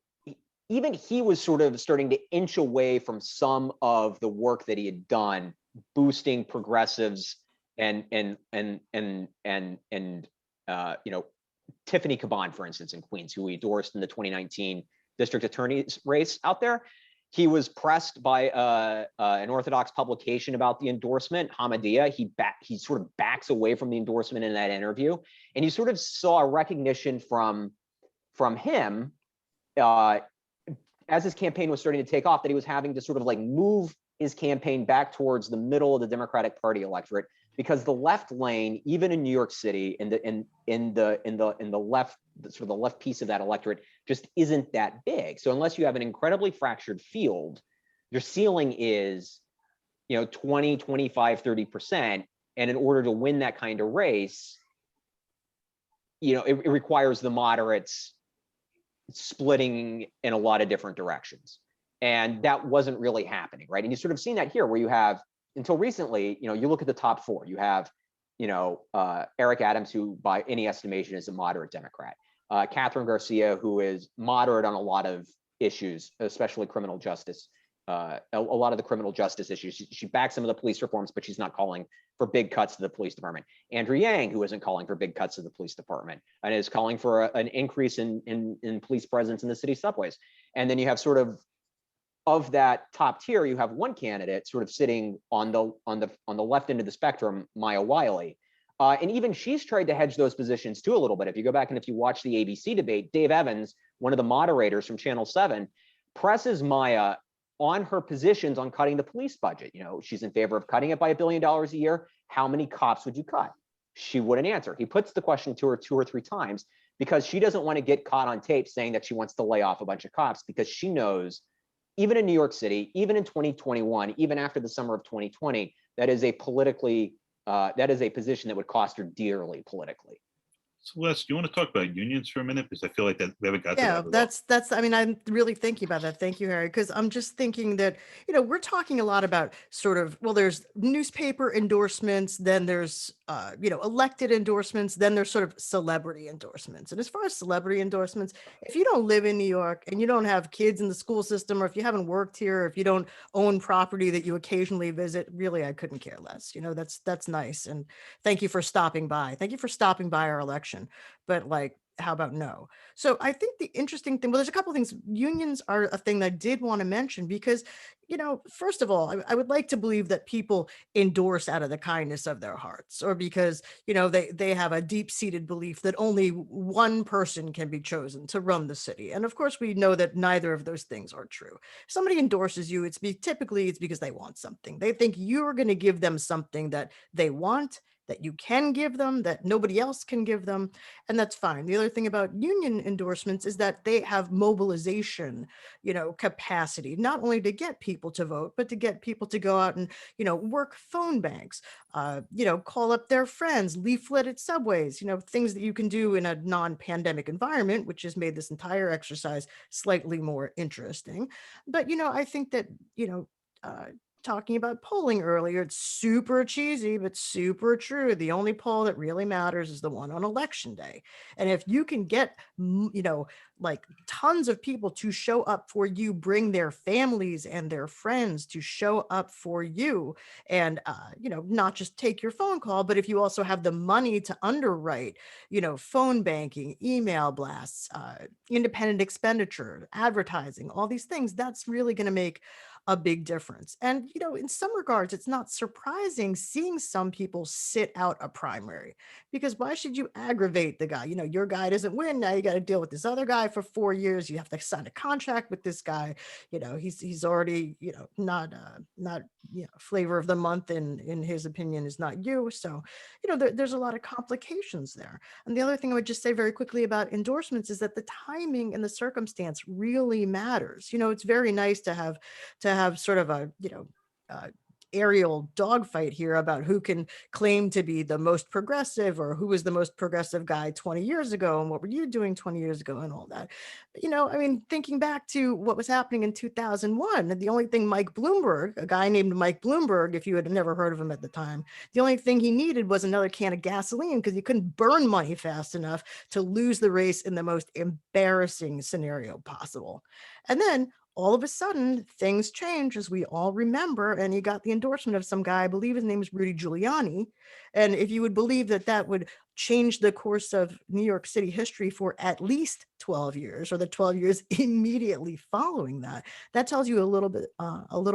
even he was sort of starting to inch away from some of the work that he had done, boosting progressives and you know, Tiffany Caban, for instance, in Queens, who he endorsed in the 2019 district attorney's race out there. He was pressed by an Orthodox publication about the endorsement, Hamadiyya. He sort of backs away from the endorsement in that interview, and you sort of saw a recognition from him as his campaign was starting to take off, that he was having to sort of like move his campaign back towards the middle of the Democratic Party electorate, because the left lane, even in New York City, in the left, sort of the left piece of that electorate, just isn't that big. So unless you have an incredibly fractured field, your ceiling is, you know, 20, 25, 30%. And in order to win that kind of race, you know, it requires the moderates splitting in a lot of different directions. And that wasn't really happening, right? And you sort of seen that here, where you have, until recently, you know, you look at the top 4, you have, you know, Eric Adams, who by any estimation is a moderate Democrat. Catherine Garcia, who is moderate on a lot of issues, especially criminal justice, a lot of the criminal justice issues. She backs some of the police reforms, but she's not calling for big cuts to the police department. Andrew Yang, who isn't calling for big cuts to the police department and is calling for an increase in police presence in the city subways. And then you have sort of that top tier, you have one candidate sort of sitting on the left end of the spectrum, Maya Wiley. And even she's tried to hedge those positions too a little bit. If you go back and if you watch the ABC debate, Dave Evans, one of the moderators from Channel 7, presses Maya on her positions on cutting the police budget. You know, she's in favor of cutting it by $1 billion a year. How many cops would you cut? She wouldn't answer. He puts the question to her 2 or 3 times because she doesn't want to get caught on tape saying that she wants to lay off a bunch of cops, because she knows, even in New York City, even in 2021, even after the summer of 2020, that is a position that would cost her dearly politically. Celeste, do you want to talk about unions for a minute? Because I feel like that we haven't got to that Yeah, at all. that's, I mean, I'm really thinking about that. Thank you, Harry, because I'm just thinking that, you know, we're talking a lot about sort of, well, there's newspaper endorsements, then there's, you know, elected endorsements, then there's sort of celebrity endorsements. And as far as celebrity endorsements, if you don't live in New York and you don't have kids in the school system, or if you haven't worked here, or if you don't own property that you occasionally visit, really, I couldn't care less. You know, that's nice. And thank you for stopping by. Thank you for stopping by our election. But like, how about no? So I think the interesting thing, well, there's a couple of things. Unions are a thing that I did want to mention because, you know, first of all, I would like to believe that people endorse out of the kindness of their hearts, or because, you know, they have a deep-seated belief that only one person can be chosen to run the city. And of course, we know that neither of those things are true. If somebody endorses you, typically it's because they want something. They think you're going to give them something that they want, that you can give them, that nobody else can give them, and that's fine. The other thing about union endorsements is that they have mobilization, you know, capacity, not only to get people to vote, but to get people to go out and, you know, work phone banks, you know, call up their friends, leaflet at subways, you know, things that you can do in a non-pandemic environment, which has made this entire exercise slightly more interesting. But, you know, I think that, you know, talking about polling earlier, it's super cheesy, but super true. The only poll that really matters is the one on election day. And if you can get, you know, like tons of people to show up for you, bring their families and their friends to show up for you, and, you know, not just take your phone call, but if you also have the money to underwrite, you know, phone banking, email blasts, independent expenditure, advertising, all these things, that's really going to make a big difference. And, you know, in some regards, it's not surprising seeing some people sit out a primary, because why should you aggravate the guy? You know, your guy doesn't win. Now you got to deal with this other guy for 4 years. You have to sign a contract with this guy. You know, he's already, you know, not, you know, flavor of the month in his opinion is not you. So, you know, there's a lot of complications there. And the other thing I would just say very quickly about endorsements is that the timing and the circumstance really matters. You know, it's very nice to have sort of a, you know, aerial dogfight here about who can claim to be the most progressive, or who was the most progressive guy 20 years ago, and what were you doing 20 years ago, and all that. But, you know, I mean, thinking back to what was happening in 2001, the only thing Mike Bloomberg, a guy named Mike Bloomberg, if you had never heard of him at the time, the only thing he needed was another can of gasoline, because he couldn't burn money fast enough to lose the race in the most embarrassing scenario possible. And then all of a sudden, things change, as we all remember, and he got the endorsement of some guy, I believe his name is Rudy Giuliani. And if you would believe that that would change the course of New York City history for at least 12 years, or the 12 years immediately following that, that tells you a little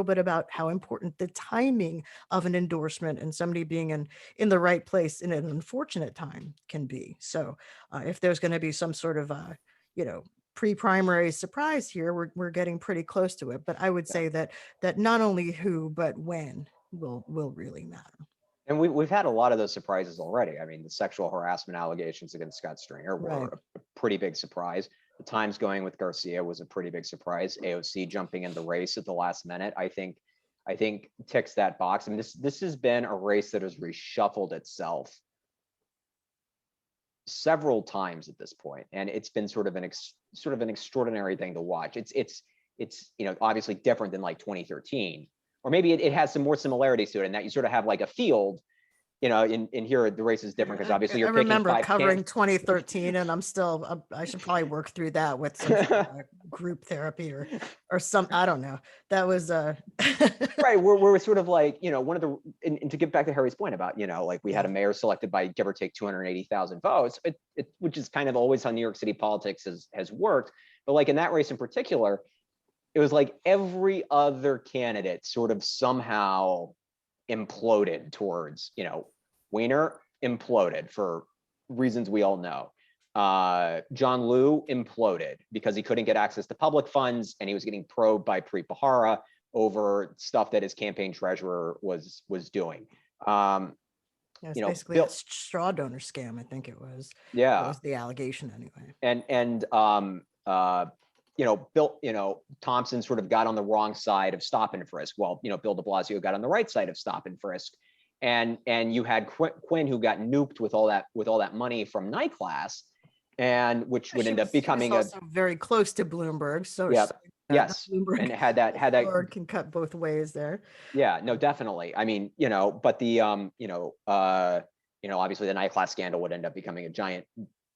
bit about how important the timing of an endorsement and somebody being in the right place in an unfortunate time can be. So if there's going to be some sort of, you know, pre-primary surprise here, we're getting pretty close to it. But I would say that not only who, but when will really matter. And we've had a lot of those surprises already. I mean, the sexual harassment allegations against Scott Stringer were a pretty big surprise. The Times going with Garcia was a pretty big surprise. AOC jumping in the race at the last minute, I think ticks that box. I mean, this has been a race that has reshuffled itself several times at this point, and it's been sort of an extraordinary thing to watch. It's you know, obviously different than like 2013, or maybe it has some more similarities to it, in that you sort of have like a field in here, the race is different because obviously I you're picking remember 5 covering 2013, and I'm still, I should probably work through that with some sort of, group therapy or some, I don't know. That was Right, we're sort of like, one of the, and to get back to Harry's point about, like we had a mayor selected by give or take 280,000 votes, which is kind of always how New York City politics has worked. But like in that race in particular, it was like every other candidate sort of somehow imploded towards, Weiner imploded for reasons we all know. John Liu imploded because he couldn't get access to public funds and he was getting probed by Preet Bharara over stuff that his campaign treasurer was doing. it's basically a straw donor scam, I think it was. Yeah. That was the allegation anyway. And Bill, Thompson sort of got on the wrong side of stop and frisk. Well, Bill de Blasio got on the right side of stop and frisk. And you had Quinn who got nuked with all that money from night class, and which would end up becoming also very close to Bloomberg. So yeah, yes, Bloomberg, and had that can cut both ways there. Yeah, no, definitely. I mean, but the obviously the night class scandal would end up becoming a giant,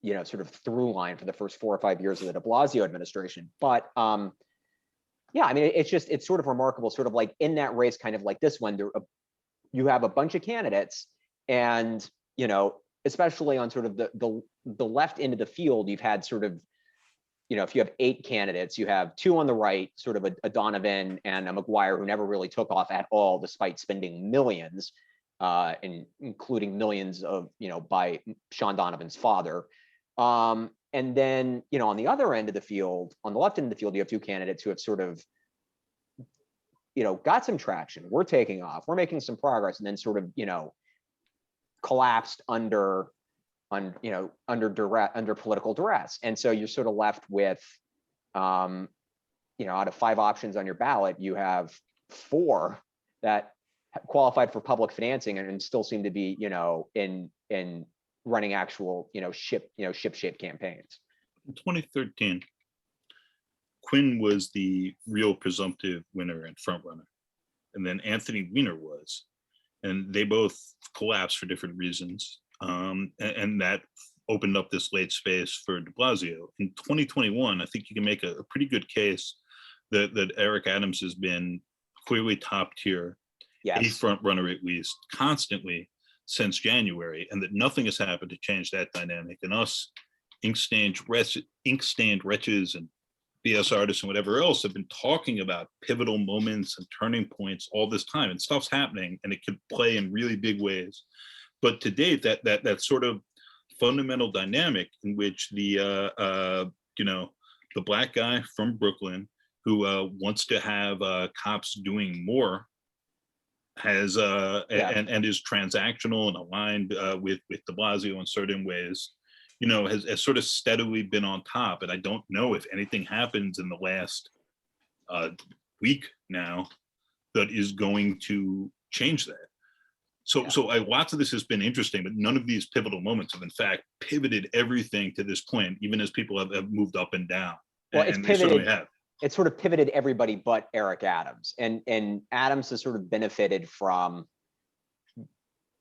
sort of through line for the first 4 or 5 years of the de Blasio administration. But yeah, I mean, it's sort of remarkable, sort of like in that race, kind of like this one, you have a bunch of candidates, and especially on sort of the left end of the field, you've had sort of, if you have 8 candidates, you have 2 on the right, sort of a Donovan and a McGuire who never really took off at all, despite spending millions, including millions of, by Sean Donovan's father. And then, on the other end of the field, on the left end of the field, you have 2 candidates who have sort of, got some traction. We're taking off. We're making some progress, and then sort of, collapsed under political duress. And so you're sort of left with, out of 5 options on your ballot, you have 4 that qualified for public financing and still seem to be, in running actual, ship-shape campaigns. In 2013, Quinn was the real presumptive winner and front runner, and then Anthony Weiner was, and they both collapsed for different reasons. And that opened up this late space for de Blasio. In 2021, I think you can make a pretty good case that Eric Adams has been clearly top tier, yes, a front runner at least, constantly since January, and that nothing has happened to change that dynamic. And us ink-stained wretches and BS artists and whatever else have been talking about pivotal moments and turning points all this time, and stuff's happening, and it could play in really big ways. But to date, that sort of fundamental dynamic in which the black guy from Brooklyn who wants to have cops doing more has and is transactional and aligned with de Blasio in certain ways, has sort of steadily been on top. And I don't know if anything happens in the last week now that is going to change that. So lots of this has been interesting, but none of these pivotal moments have in fact pivoted everything to this point, even as people have moved up and down. Well, and they certainly have. It's sort of pivoted everybody but Eric Adams. And Adams has sort of benefited from,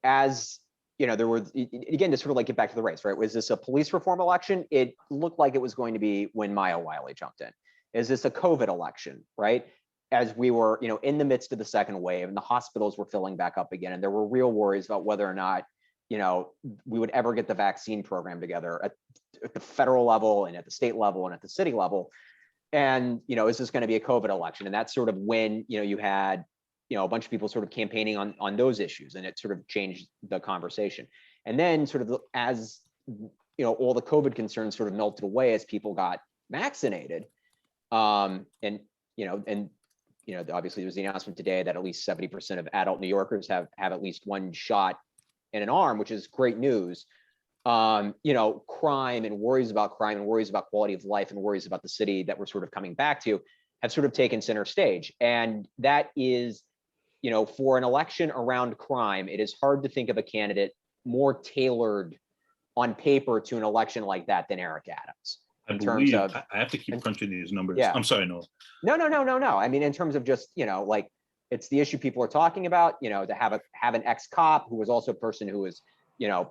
as there were, again, to sort of like get back to the race, right? Was this a police reform election? It looked like it was going to be when Maya Wiley jumped in. Is this a COVID election, right? As we were, in the midst of the second wave, and the hospitals were filling back up again, and there were real worries about whether or not, we would ever get the vaccine program together at the federal level and at the state level and at the city level. And, is this going to be a COVID election? And that's sort of when, you had, a bunch of people sort of campaigning on those issues, and it sort of changed the conversation. And then sort of as, all the COVID concerns sort of melted away as people got vaccinated, obviously there's the announcement today that at least 70% of adult New Yorkers have at least one shot in an arm, which is great news. Crime and worries about crime and worries about quality of life and worries about the city that we're sort of coming back to have sort of taken center stage. And that is, for an election around crime, it is hard to think of a candidate more tailored on paper to an election like that than Eric Adams. I have to keep crunching these numbers. Yeah. I'm sorry, Nolan. No. I mean, in terms of just, it's the issue people are talking about, to have an ex-cop who was also a person who was,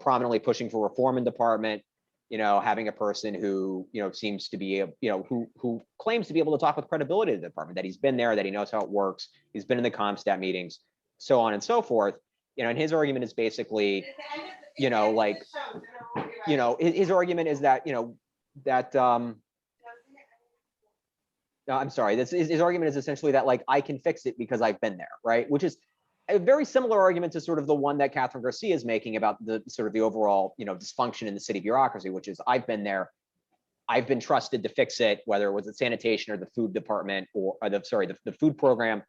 prominently pushing for reform in department, having a person who, seems to be, who claims to be able to talk with credibility to the department, that he's been there, that he knows how it works, he's been in the ComStat meetings, so on and so forth. And his argument is basically, his argument is that, I'm sorry, his argument is essentially that, like, I can fix it because I've been there, right? Which is a very similar argument to sort of the one that Catherine Garcia is making about the sort of the overall, dysfunction in the city bureaucracy, which is, I've been there, I've been trusted to fix it, whether it was the sanitation or the food department, or the food program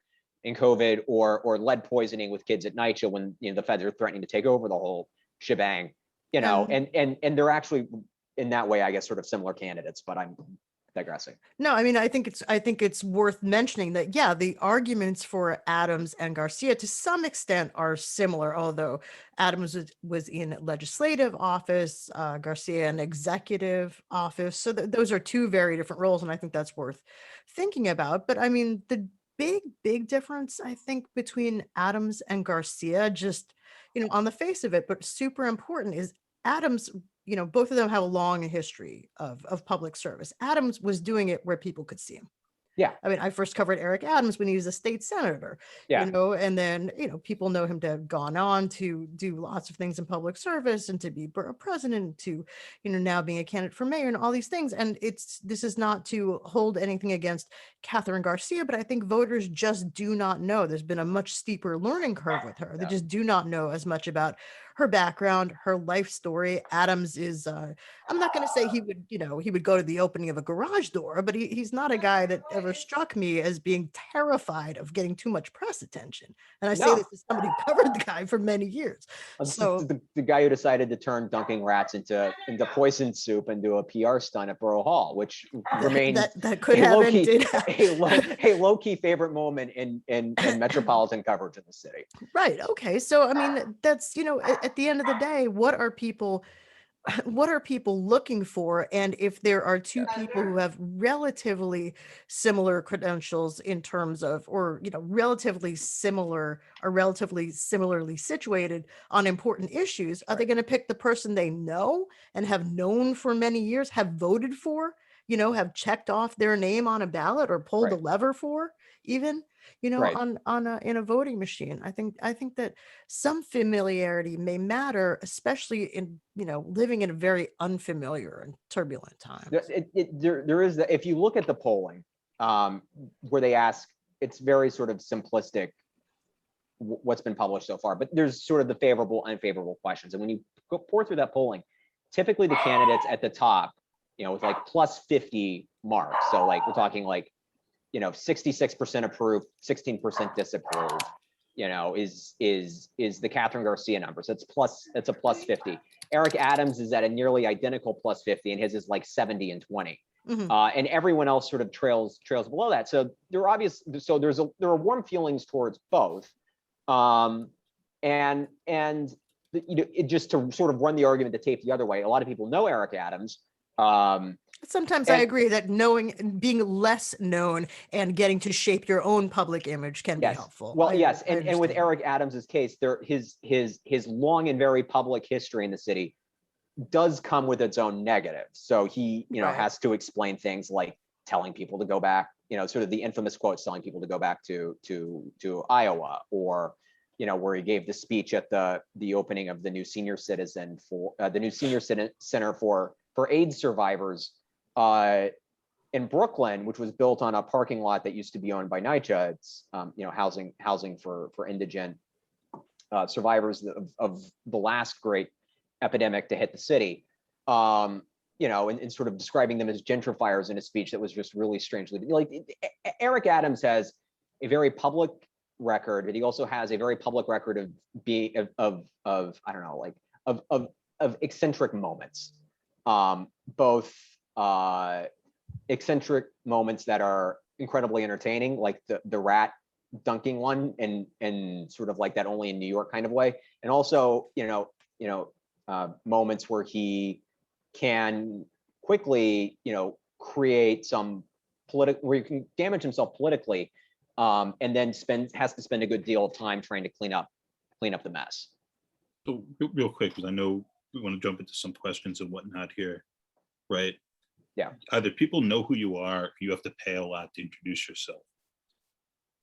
in COVID, or lead poisoning with kids at NYCHA when, the feds are threatening to take over the whole shebang, and they're actually, in that way, I guess, sort of similar candidates, but I'm digressing. No, I mean, I think it's worth mentioning that, yeah, the arguments for Adams and Garcia to some extent are similar, although Adams was in legislative office, Garcia in executive office. So those are two very different roles, and I think that's worth thinking about. But I mean, the big difference, I think, between Adams and Garcia, just, on the face of it, but super important, is Adams, both of them have a long history of public service. Adams was doing it where people could see him. Yeah. I mean, I first covered Eric Adams when he was a state senator, and then, people know him to have gone on to do lots of things in public service and to be borough president, to, now being a candidate for mayor and all these things. And this is not to hold anything against Catherine Garcia, but I think voters just do not know. There's been a much steeper learning curve with her. They just do not know as much about her background, her life story. Adams is, I'm not going to say he would go to the opening of a garage door, but he's not a guy that ever struck me as being terrified of getting too much press attention. And I say this as somebody who covered the guy for many years. So the guy who decided to turn dunking rats into poison soup and do a PR stunt at Borough Hall, which remains that could have and did a low-key favorite moment in metropolitan coverage in the city. Right. Okay. So I mean, that's, at the end of the day, what are people looking for? And if there are two people who have relatively similar credentials in terms of, or, relatively similar or relatively similarly situated on important issues, are they going to pick the person they know and have known for many years, have voted for, have checked off their name on a ballot or pulled a lever for, even, in a voting machine? I think that some familiarity may matter, especially in, living in a very unfamiliar and turbulent time. There is that. If you look at the polling, where they ask, it's very sort of simplistic what's been published so far, but there's sort of the favorable, unfavorable questions. And when you pour through that polling, typically the candidates at the top, with like plus 50 marks. So like, we're talking like, 66% approved, 16% disapproved, is the Catherine Garcia number. So it's a plus 50. Eric Adams is at a nearly identical plus 50, and his is like 70 and 20. Mm-hmm. And everyone else sort of trails below that. So there are warm feelings towards both. Just to sort of run the argument, the tape the other way, a lot of people know Eric Adams. Sometimes I agree that being less known and getting to shape your own public image can be helpful. Well, yes, and with Eric Adams's case, his long and very public history in the city does come with its own negatives. So he, has to explain things like telling people to go back, sort of the infamous quotes telling people to go back to Iowa, or where he gave the speech at the opening of the new senior center for AIDS survivors in Brooklyn, which was built on a parking lot that used to be owned by NYCHA. It's housing for indigent survivors of the last great epidemic to hit the city. And sort of describing them as gentrifiers in a speech that was just really strangely, like, Eric Adams has a very public record, but he also has a very public record of being of eccentric moments, both eccentric moments that are incredibly entertaining, like the rat dunking one, and sort of like that only in New York kind of way, and also moments where he can quickly create some where you can damage himself politically and then has to spend a good deal of time trying to clean up the mess. So real quick, because I know we want to jump into some questions and whatnot here, right? Yeah. Either people know who you are, or you have to pay a lot to introduce yourself,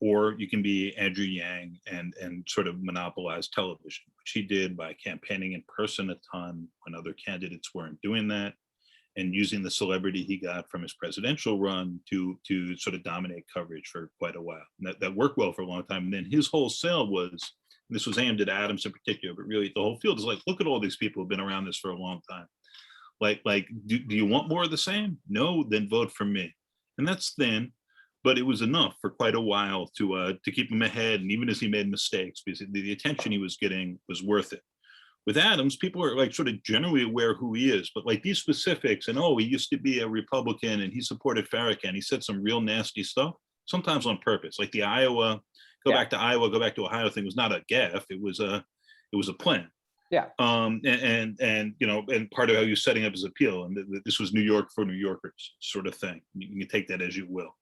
or you can be Andrew Yang and sort of monopolize television, which he did by campaigning in person a ton when other candidates weren't doing that, and using the celebrity he got from his presidential run to sort of dominate coverage for quite a while. And that worked well for a long time. And then his whole sale was, and this was aimed at Adams in particular, but really the whole field is like, look at all these people who've been around this for a long time. Like, do you want more of the same? No, then vote for me. And that's thin, but it was enough for quite a while to keep him ahead. And even as he made mistakes, because the attention he was getting was worth it. With Adams, people are like sort of generally aware who he is, but like these specifics and, oh, he used to be a Republican and he supported Farrakhan. He said some real nasty stuff, sometimes on purpose. Like the Iowa, go back to Ohio thing was not a gaffe. It was a plan. Yeah. And you know, and part of how he was setting up his appeal, and this was New York for New Yorkers sort of thing. You can take that as you will.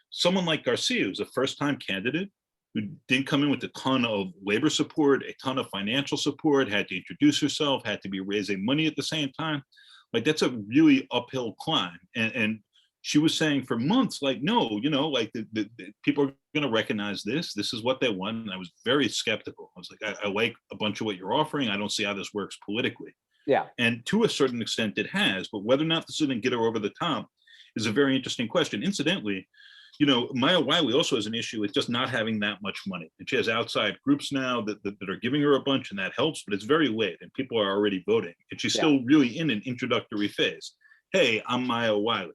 Someone like Garcia, who's a first-time candidate, who didn't come in with a ton of labor support, a ton of financial support, had to introduce herself, had to be raising money at the same time. Like that's a really uphill climb. And she was saying for months, like, no, you know, like the people are going to recognize this. This is what they want. And I was very skeptical. I was like, I like a bunch of what you're offering. I don't see how this works politically. Yeah. And to a certain extent it has, but whether or not this is going to get her over the top is a very interesting question. Incidentally, you know, Maya Wiley also has an issue with just not having that much money. And she has outside groups now that are giving her a bunch, and that helps, but it's very late and people are already voting. And she's still really in an introductory phase. Hey, I'm Maya Wiley,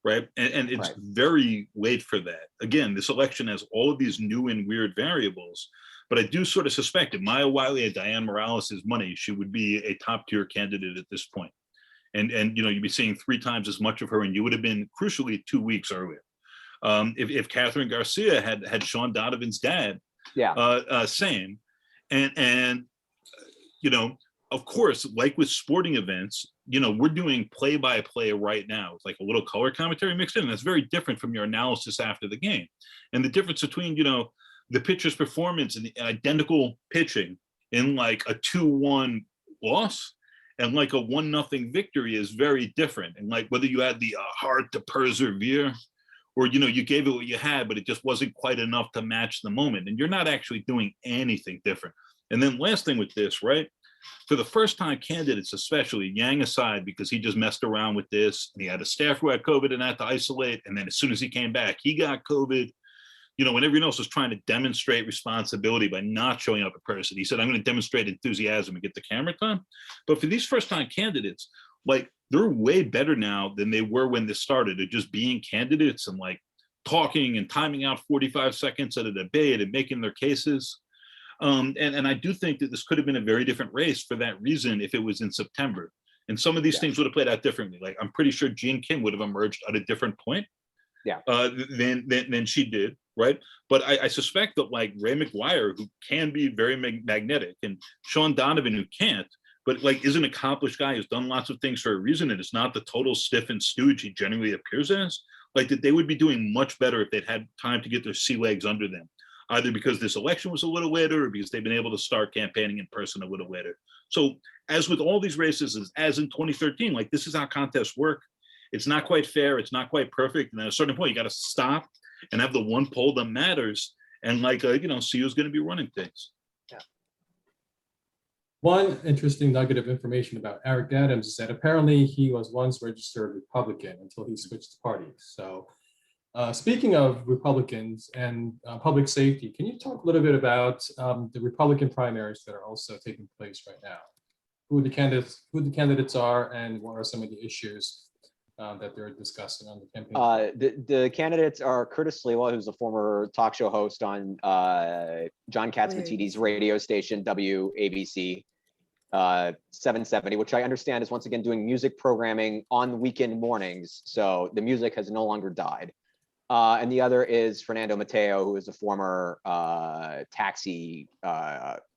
right? And it's very late for that. Again, this election has all of these new and weird variables, but I do sort of suspect if Maya Wiley had Diane Morales' money, she would be a top tier candidate at this point. And you know, you'd be seeing 3 times as much of her, and you would have been crucially 2 weeks earlier. If Catherine Garcia had Sean Donovan's dad, same, and you know, of course, like with sporting events, you know, we're doing play-by-play right now. It's like a little color commentary mixed in. And that's very different from your analysis after the game. And the difference between, you know, the pitcher's performance and the identical pitching in like a 2-1 loss and like a 1-0 victory is very different. And like whether you had the heart to persevere, or, you know, you gave it what you had, but it just wasn't quite enough to match the moment. And you're not actually doing anything different. And then last thing with this, right? For the first time candidates, especially Yang aside, because he just messed around with this and he had a staff who had COVID and had to isolate. And then as soon as he came back, he got COVID, you know, when everyone else was trying to demonstrate responsibility by not showing up in person. He said, I'm going to demonstrate enthusiasm and get the camera time. But for these first time candidates, like, they're way better now than they were when this started at just being candidates and like talking and timing out 45 seconds at a debate and making their cases. And I do think that this could have been a very different race for that reason if it was in September. And some of these things would have played out differently. Like I'm pretty sure Jean Kim would have emerged at a different point than she did, right? But I suspect that like Ray McGuire, who can be very magnetic, and Sean Donovan, who can't, but like is an accomplished guy who's done lots of things for a reason, and it's not the total stiff and stooge he generally appears as, like that they would be doing much better if they'd had time to get their sea legs under them, either because this election was a little later or because they've been able to start campaigning in person a little later. So as with all these races, as in 2013, like this is how contests work. It's not quite fair. It's not quite perfect. And at a certain point, you got to stop and have the one poll that matters and like, you know, see who's going to be running things. One interesting nugget of information about Eric Adams is that apparently he was once registered Republican until he switched parties. So speaking of Republicans and public safety, can you talk a little bit about the Republican primaries that are also taking place right now? Who the candidates are, and what are some of the issues that they're discussing on the campaign? The candidates are Curtis Sliwa, who's a former talk show host on John Katzmatidis' radio station, WABC 770, which I understand is once again doing music programming on weekend mornings. So the music has no longer died. And the other is Fernando Mateo, who is a former taxi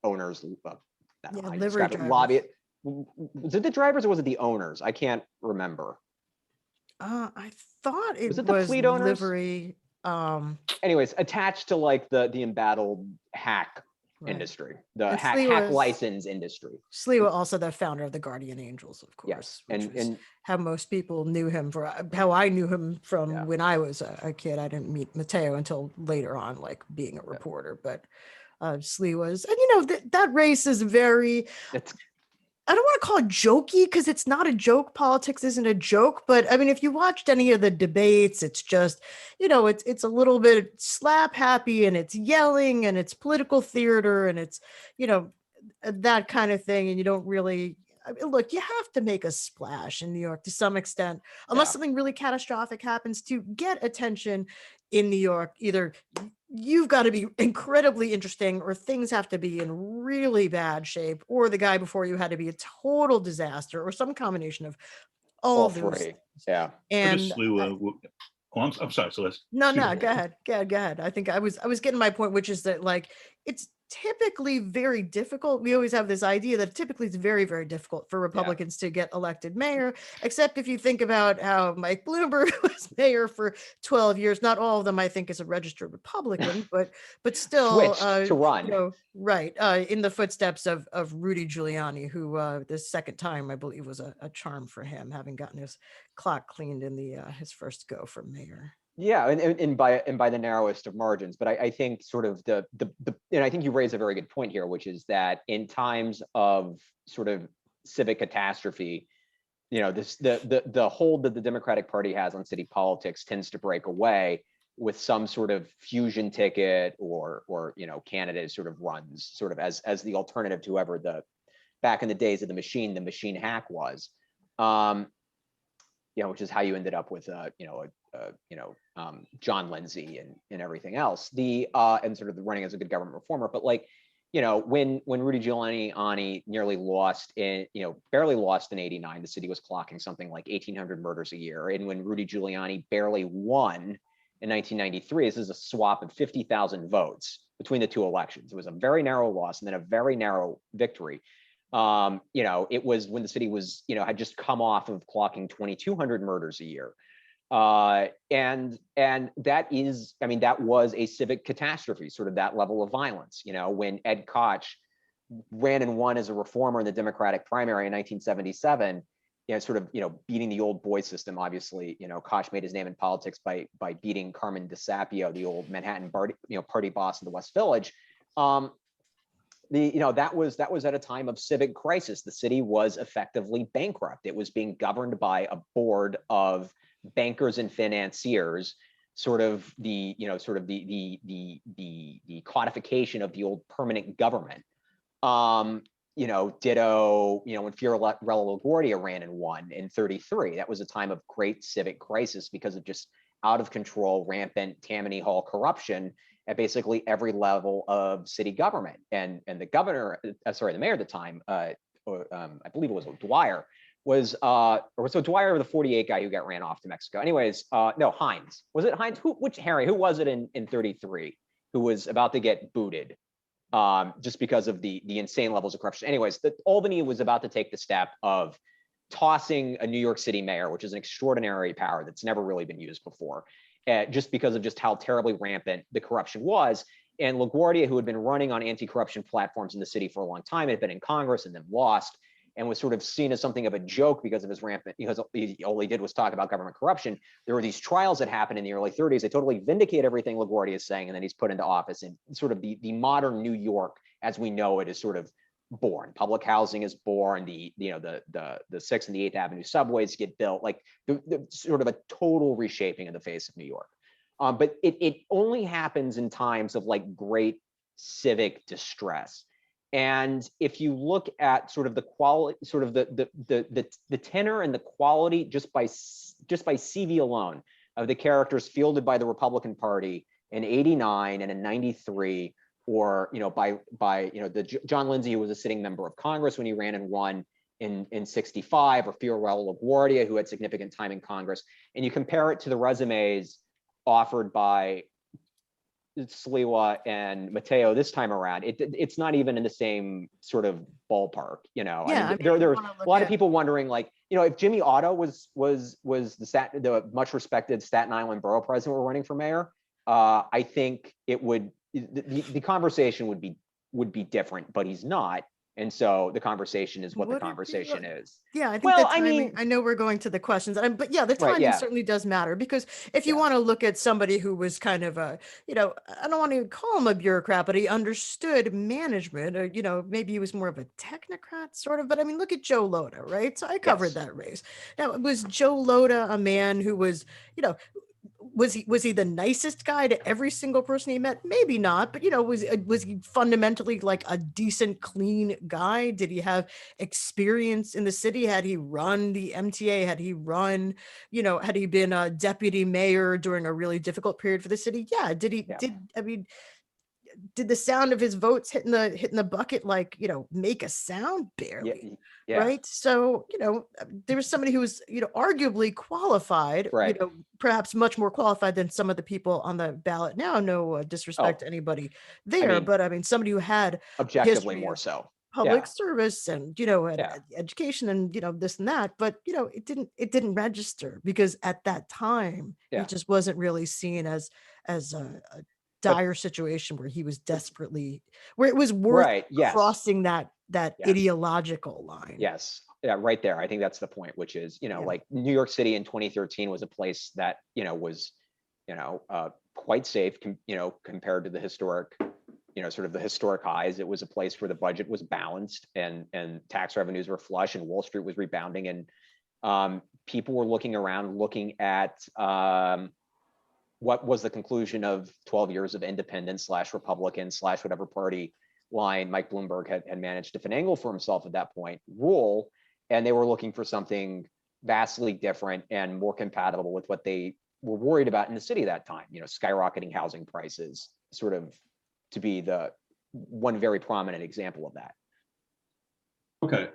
owners livery driver. lobby. Was it the drivers or was it the owners? I can't remember. I thought it Was it the was fleet owners? livery. Anyways, attached to like the embattled hack Right. industry, the And hack Sliwa's- license industry. Sliwa, also the founder of the Guardian Angels, of course, Yes, which and was how most people knew him for, how I knew him from Yeah. when I was a kid. I didn't meet Matteo until later on, like being a reporter, but Sliwa's, and you know, that race is very, it's I don't want to call it jokey because it's not a joke. Politics isn't a joke, but I mean, if you watched any of the debates, it's just, you know, it's a little bit slap happy and it's yelling and it's political theater and it's, you know, that kind of thing. And you don't really, I mean, look, you have to make a splash in New York to some extent, unless Yeah. something really catastrophic happens to get attention in New York. Either you've got to be incredibly interesting or things have to be in really bad shape, or the guy before you had to be a total disaster, or some combination of all those three. things. Yeah. Or And just slew I'm sorry, Celeste. no, Excuse no, me. go ahead. I think I was getting my point, which is that like it's typically very difficult. We always have this idea that typically it's very, very difficult for Republicans to get elected mayor, except if you think about how Mike Bloomberg was mayor for 12 years. Not all of them, I think, is a registered Republican, but still, Switched to run. you know, right, in the footsteps of Rudy Giuliani, who the second time I believe was a charm for him, having gotten his clock cleaned in the his first go for mayor. Yeah, and by the narrowest of margins. But I think sort of the and I think you raise a very good point here, which is that in times of sort of civic catastrophe, you know, the hold that the Democratic Party has on city politics tends to break away with some sort of fusion ticket or you know, candidate sort of runs sort of as the alternative to whoever the back in the days of the machine hack was. You know, which is how you ended up with John Lindsay and everything else. And sort of the running as a good government reformer. But like, you know, when Rudy Giuliani nearly lost in, you know, barely lost in '89, the city was clocking something like 1,800 murders a year. And when Rudy Giuliani barely won in 1993, this is a swap of 50,000 votes between the two elections. It was a very narrow loss and then a very narrow victory. You know, it was when the city was, you know, had just come off of clocking 2,200 murders a year. And that is, I mean, that was a civic catastrophe, sort of that level of violence. You know, when Ed Koch ran and won as a reformer in the Democratic primary in 1977, you know, sort of, you know, beating the old boy system. Obviously, you know, Koch made his name in politics by beating Carmen DeSapio, the old Manhattan party boss in the West Village. You know, that was at a time of civic crisis. The city was effectively bankrupt. It was being governed by a board of bankers and financiers, sort of the codification of the old permanent government. You know, ditto, you know, when Fiorello LaGuardia ran and won in '33, that was a time of great civic crisis because of just out of control, rampant Tammany Hall corruption at basically every level of city government. And the governor, the mayor at the time, I believe it was Dwyer, was Dwyer, the 48 guy who got ran off to Mexico. Anyways, no, Hines. Was it Hines? Who was it in 33 who was about to get booted just because of the insane levels of corruption? Anyways, Albany was about to take the step of tossing a New York City mayor, which is an extraordinary power that's never really been used before, just because of just how terribly rampant the corruption was. And LaGuardia, who had been running on anti-corruption platforms in the city for a long time, had been in Congress and then lost, and was sort of seen as something of a joke because of his rampant, because all he did was talk about government corruption. There were these trials that happened in the early 30s. They totally vindicate everything LaGuardia is saying, and then he's put into office. And sort of the modern New York, as we know it, is sort of born. Public housing is born. The 6th and the 8th Avenue subways get built. Like the sort of a total reshaping of the face of New York. But it only happens in times of like great civic distress. And if you look at sort of the quality, sort of the tenor and the quality just by CV alone of the characters fielded by the Republican Party in '89 and in '93, or by the John Lindsay, who was a sitting member of Congress when he ran and won in '65, or Fiorello LaGuardia, who had significant time in Congress, and you compare it to the resumes offered by Sliwa and Matteo this time around, it's not even in the same sort of ballpark. Yeah, I mean, there's a lot of people wondering, like, if Jimmy Otto was the much respected Staten Island borough president were running for mayor, I think it would, the conversation would be different, but he's not. And so the conversation is what the Would it be? conversation is. Yeah, I think Well, the I timing, mean, I know we're going to the questions, but yeah, the right, timing yeah, certainly does matter, because if you yeah. want to look at somebody who was kind of a, I don't want to call him a bureaucrat, but he understood management, or, maybe he was more of a technocrat sort of, but I mean, look at Joe Lhota, right? So I covered Yes. that race. Now, was Joe Lhota a man who was, was he the nicest guy to every single person he met? Maybe not, but was he fundamentally like a decent, clean guy? Did he have experience in the city? Had he run the MTA? Had he run, had he been a deputy mayor during a really difficult period for the city? Yeah. Yeah. Did the sound of his votes hitting the bucket, like, make a sound? Barely. Yeah. Yeah. Right. So, there was somebody who was, arguably qualified, Right. perhaps much more qualified than some of the people on the ballot now. No disrespect to anybody there, mean, but I mean, somebody who had a objectively history more of so. public Yeah. service and, had Yeah. education and, this and that, but, it didn't register, because at that time, Yeah. it just wasn't really seen as a dire situation where he was desperately, where it was worth Right. Yes. crossing that Yes. ideological line. Yes. Yeah, right there. I think that's the point, which is, like New York City in 2013 was a place that, was, quite safe, compared to the historic, sort of the historic highs. It was a place where the budget was balanced and tax revenues were flush and Wall Street was rebounding. And people were looking around, looking at what was the conclusion of 12 years of independent / Republican / whatever party line Mike Bloomberg had managed to finagle for himself at that point rule. And they were looking for something vastly different and more compatible with what they were worried about in the city that time, skyrocketing housing prices, sort of to be the one very prominent example of that. Okay,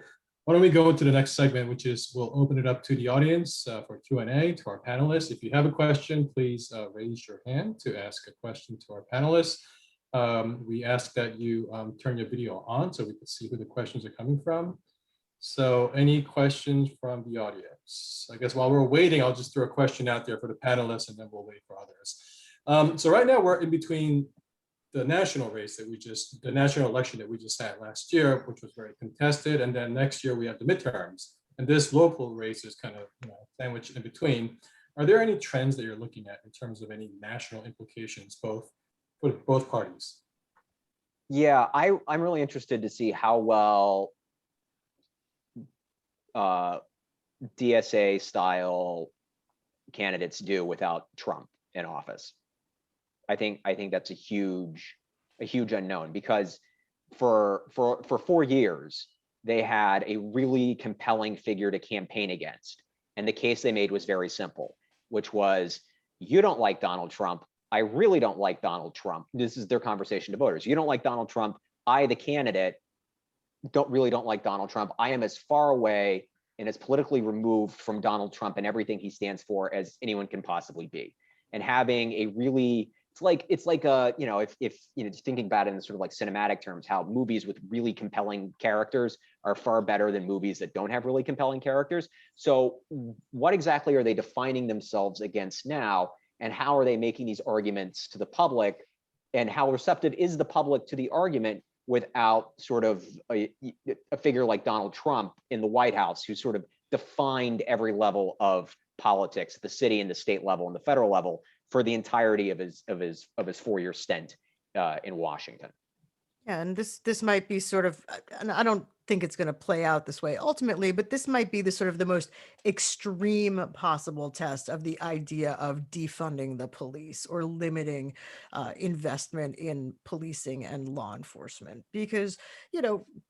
why don't we go to the next segment, which is we'll open it up to the audience for Q&A to our panelists. If you have a question, please raise your hand to ask a question to our panelists. We ask that you turn your video on so we can see who the questions are coming from. So any questions from the audience? I guess while we're waiting, I'll just throw a question out there for the panelists and then we'll wait for others. So right now we're in between the national race the national election that we just had last year, which was very contested. And then next year we have the midterms. And this local race is kind of sandwiched in between. Are there any trends that you're looking at in terms of any national implications, for both parties? Yeah, I'm really interested to see how well DSA style candidates do without Trump in office. I think that's a huge unknown, because for 4 years they had a really compelling figure to campaign against, and the case they made was very simple, which was, you don't like Donald Trump, I really don't like Donald Trump. This is their conversation to voters. You don't like Donald Trump, I, the candidate, don't like Donald Trump. I am as far away and as politically removed from Donald Trump and everything he stands for as anyone can possibly be. And having a really, it's like if just thinking about it in sort of like cinematic terms, how movies with really compelling characters are far better than movies that don't have really compelling characters. So what exactly are they defining themselves against now? And how are they making these arguments to the public? And how receptive is the public to the argument without sort of a figure like Donald Trump in the White House, who sort of defined every level of politics, the city and the state level and the federal level, for the entirety of his 4-year stint in Washington. Yeah, and this might be sort of, and I don't think it's going to play out this way ultimately, but this might be the sort of the most extreme possible test of the idea of defunding the police or limiting investment in policing and law enforcement. Because,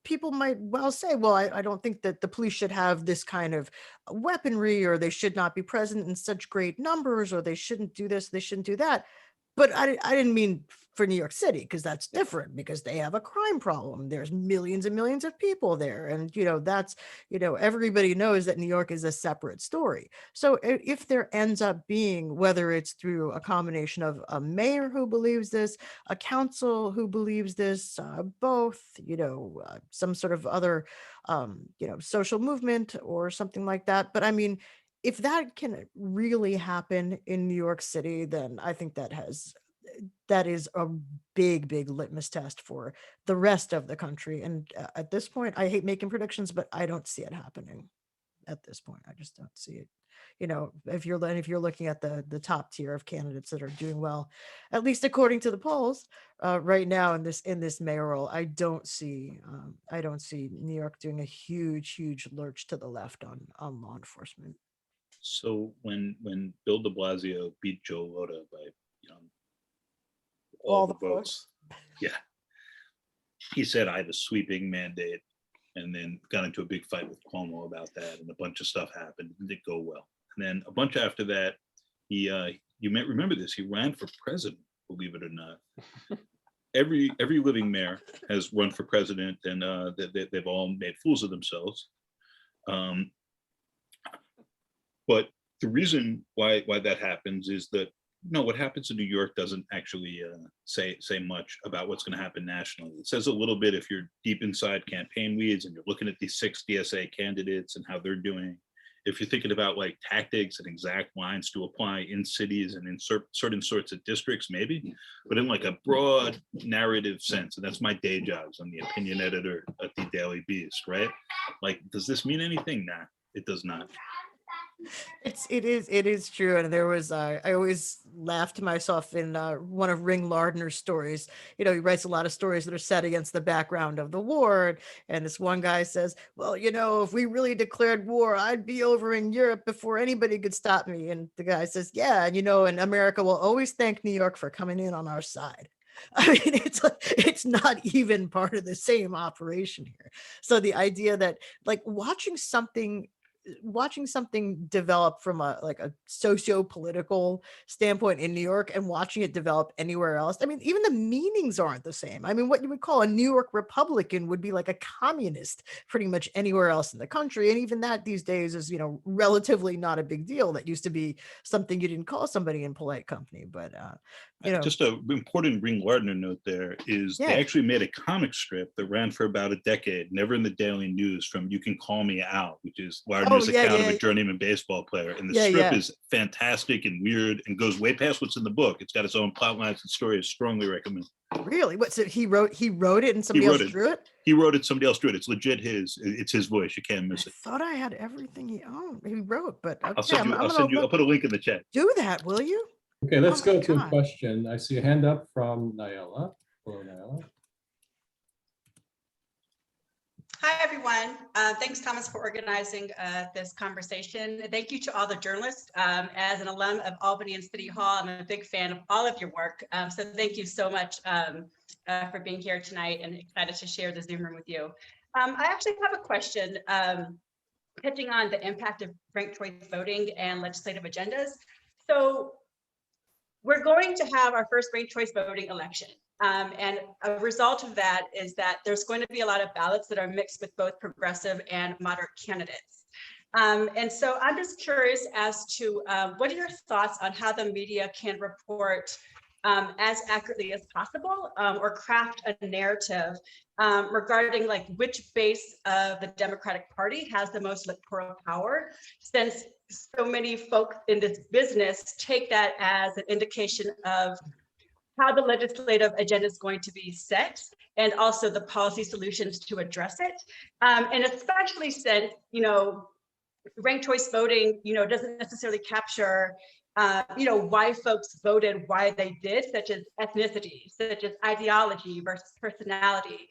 people might well say, well, I don't think that the police should have this kind of weaponry, or they should not be present in such great numbers, or they shouldn't do this, they shouldn't do that. But I didn't mean for New York City, because that's different, because they have a crime problem. There's millions and millions of people there. And, that's, everybody knows that New York is a separate story. So if there ends up being, whether it's through a combination of a mayor who believes this, a council who believes this, both, some sort of other, social movement or something like that. But I mean, if that can really happen in New York City, then I think that has that is a big, big litmus test for the rest of the country. And at this point, I hate making predictions, but I don't see it happening at this point. I just don't see it. If you're looking at the top tier of candidates that are doing well, at least according to the polls right now in this mayoral, I don't see New York doing a huge lurch to the left on law enforcement. So when Bill de Blasio beat Joe Lota by All all the the votes, yeah, he said I have a sweeping mandate, and then got into a big fight with Cuomo about that, and a bunch of stuff happened. It didn't go well. And then a bunch after that, he you may remember this, he ran for president, believe it or not. Every living mayor has run for president, and they've all made fools of themselves. But the reason why that happens is that what happens in New York doesn't actually say much about what's going to happen nationally. It says a little bit if you're deep inside campaign weeds and you're looking at these 6 DSA candidates and how they're doing. If you're thinking about like tactics and exact lines to apply in cities and in certain sorts of districts, maybe, but in like a broad narrative sense, and that's my day job. I'm the opinion editor at the Daily Beast, right? Like, does this mean anything? Nah, it does not. It is true. And there was I always laugh to myself in one of Ring Lardner's stories. He writes a lot of stories that are set against the background of the war, and this one guy says, well, if we really declared war, I'd be over in Europe before anybody could stop me. And the guy says, yeah, and America will always thank New York for coming in on our side. I mean, it's not even part of the same operation here. So the idea that like watching something develop from a socio-political standpoint in New York and watching it develop anywhere else. I mean, even the meanings aren't the same. I mean, what you would call a New York Republican would be like a communist pretty much anywhere else in the country. And even that these days is, relatively not a big deal. That used to be something you didn't call somebody in polite company, but just an important Ring Lardner note there is they actually made a comic strip that ran for about a decade, never in the Daily News, from You Can Call Me Out, which is Lardner's account of a journeyman baseball player. And the strip is fantastic and weird and goes way past what's in the book. It's got its own plot lines and story. I strongly recommend. Really? What's it? He wrote it and somebody else drew it? He wrote it, somebody else drew it. It's legit it's his voice. You can't miss it. I thought I had everything he wrote, but okay, I'll put a link in the chat. Do that, will you? Okay, let's go to a question. I see a hand up from Nyala. Hello, Nyala. Hi, everyone. Thanks, Thomas, for organizing this conversation. Thank you to all the journalists. As an alum of Albany and City Hall, I'm a big fan of all of your work. So thank you so much for being here tonight, and excited to share the Zoom room with you. I actually have a question touching on the impact of ranked choice voting and legislative agendas. So we're going to have our first ranked choice voting election. And a result of that is that there's going to be a lot of ballots that are mixed with both progressive and moderate candidates. And so I'm just curious as to what are your thoughts on how the media can report as accurately as possible or craft a narrative regarding like which base of the Democratic Party has the most electoral power, since so many folks in this business take that as an indication of how the legislative agenda is going to be set, and also the policy solutions to address it. And especially since, ranked choice voting, doesn't necessarily capture, why folks voted, why they did, such as ethnicity, such as ideology versus personality.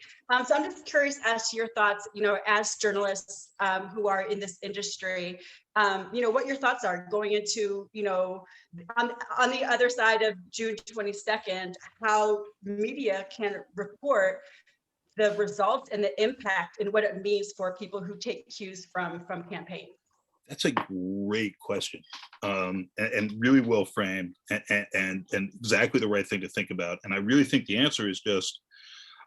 So I'm just curious as to your thoughts, as journalists who are in this industry, what your thoughts are going into, on the other side of June 22nd, how media can report the results and the impact and what it means for people who take cues from campaigns. That's a great question, and really well framed, and exactly the right thing to think about. And I really think the answer is just,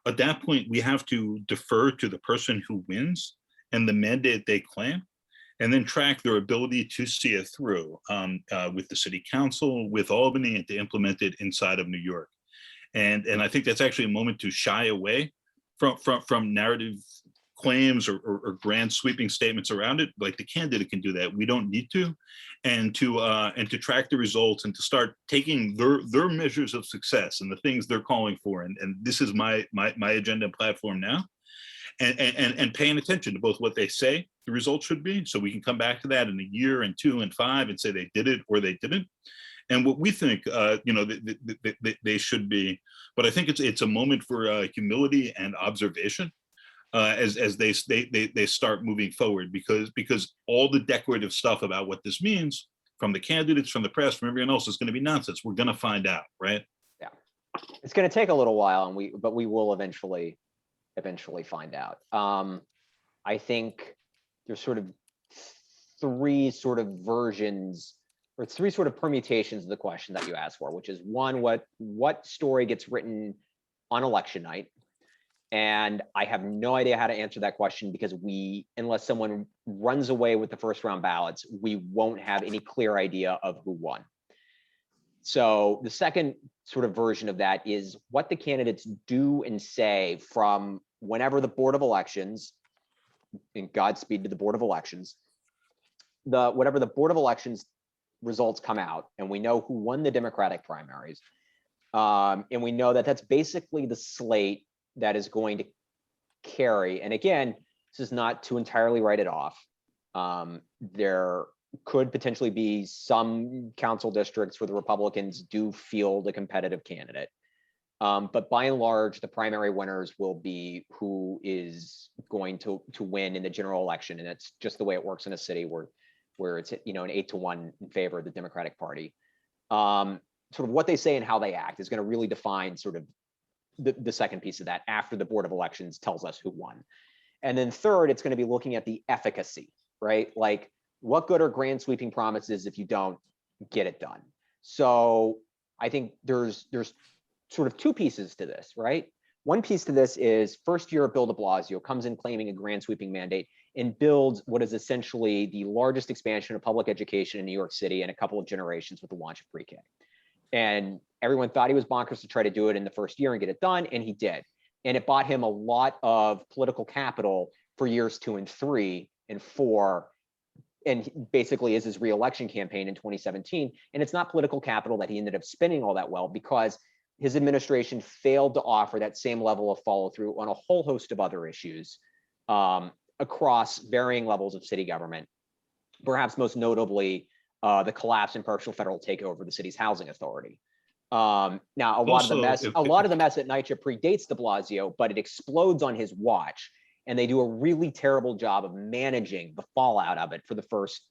at that point, we have to defer to the person who wins and the mandate they claim, and then track their ability to see it through with the city council, with Albany, and to implement it inside of New York. And I think that's actually a moment to shy away from narrative claims or grand sweeping statements around it. Like the candidate can do that. We don't need to, and to track the results and to start taking their measures of success and the things they're calling for. And this is my agenda and platform now. And paying attention to both what they say the results should be, so we can come back to that in a year and 2 and 5 and say they did it or they didn't, and what we think they should be. But I think it's a moment for humility and observation as they start moving forward, because all the decorative stuff about what this means from the candidates, from the press, from everyone else is going to be nonsense. We're going to find out, right? Yeah, it's going to take a little while, but we will eventually find out. I think there's sort of three sort of versions or three sort of permutations of the question that you asked for, which is one, what story gets written on election night? And I have no idea how to answer that question, because unless someone runs away with the first round ballots, we won't have any clear idea of who won. So the second sort of version of that is what the candidates do and say from whenever the Board of Elections, and Godspeed to the Board of Elections, whatever the Board of Elections results come out, and we know who won the Democratic primaries, and we know that that's basically the slate that is going to carry. And again, this is not to entirely write it off. There could potentially be some council districts where the Republicans do field a competitive candidate. But by and large, the primary winners will be who is going to win in the general election. And that's just the way it works in a city where it's, an 8-1 in favor of the Democratic Party. Sort of what they say and how they act is going to really define sort of the second piece of that after the Board of Elections tells us who won. And then third, it's going to be looking at the efficacy, right? Like, what good are grand sweeping promises if you don't get it done? So I think there's sort of two pieces to this, right? One piece to this is first year Bill de Blasio comes in claiming a grand sweeping mandate and builds what is essentially the largest expansion of public education in New York City in a couple of generations with the launch of pre-K. And everyone thought he was bonkers to try to do it in the first year and get it done, and he did. And it bought him a lot of political capital for years 2 and 3 and 4, and basically is his re-election campaign in 2017. And it's not political capital that he ended up spending all that well, because his administration failed to offer that same level of follow through on a whole host of other issues across varying levels of city government, perhaps most notably the collapse and partial federal takeover of the city's housing authority. Now, a lot of the mess at NYCHA predates de Blasio, but it explodes on his watch, and they do a really terrible job of managing the fallout of it for the first,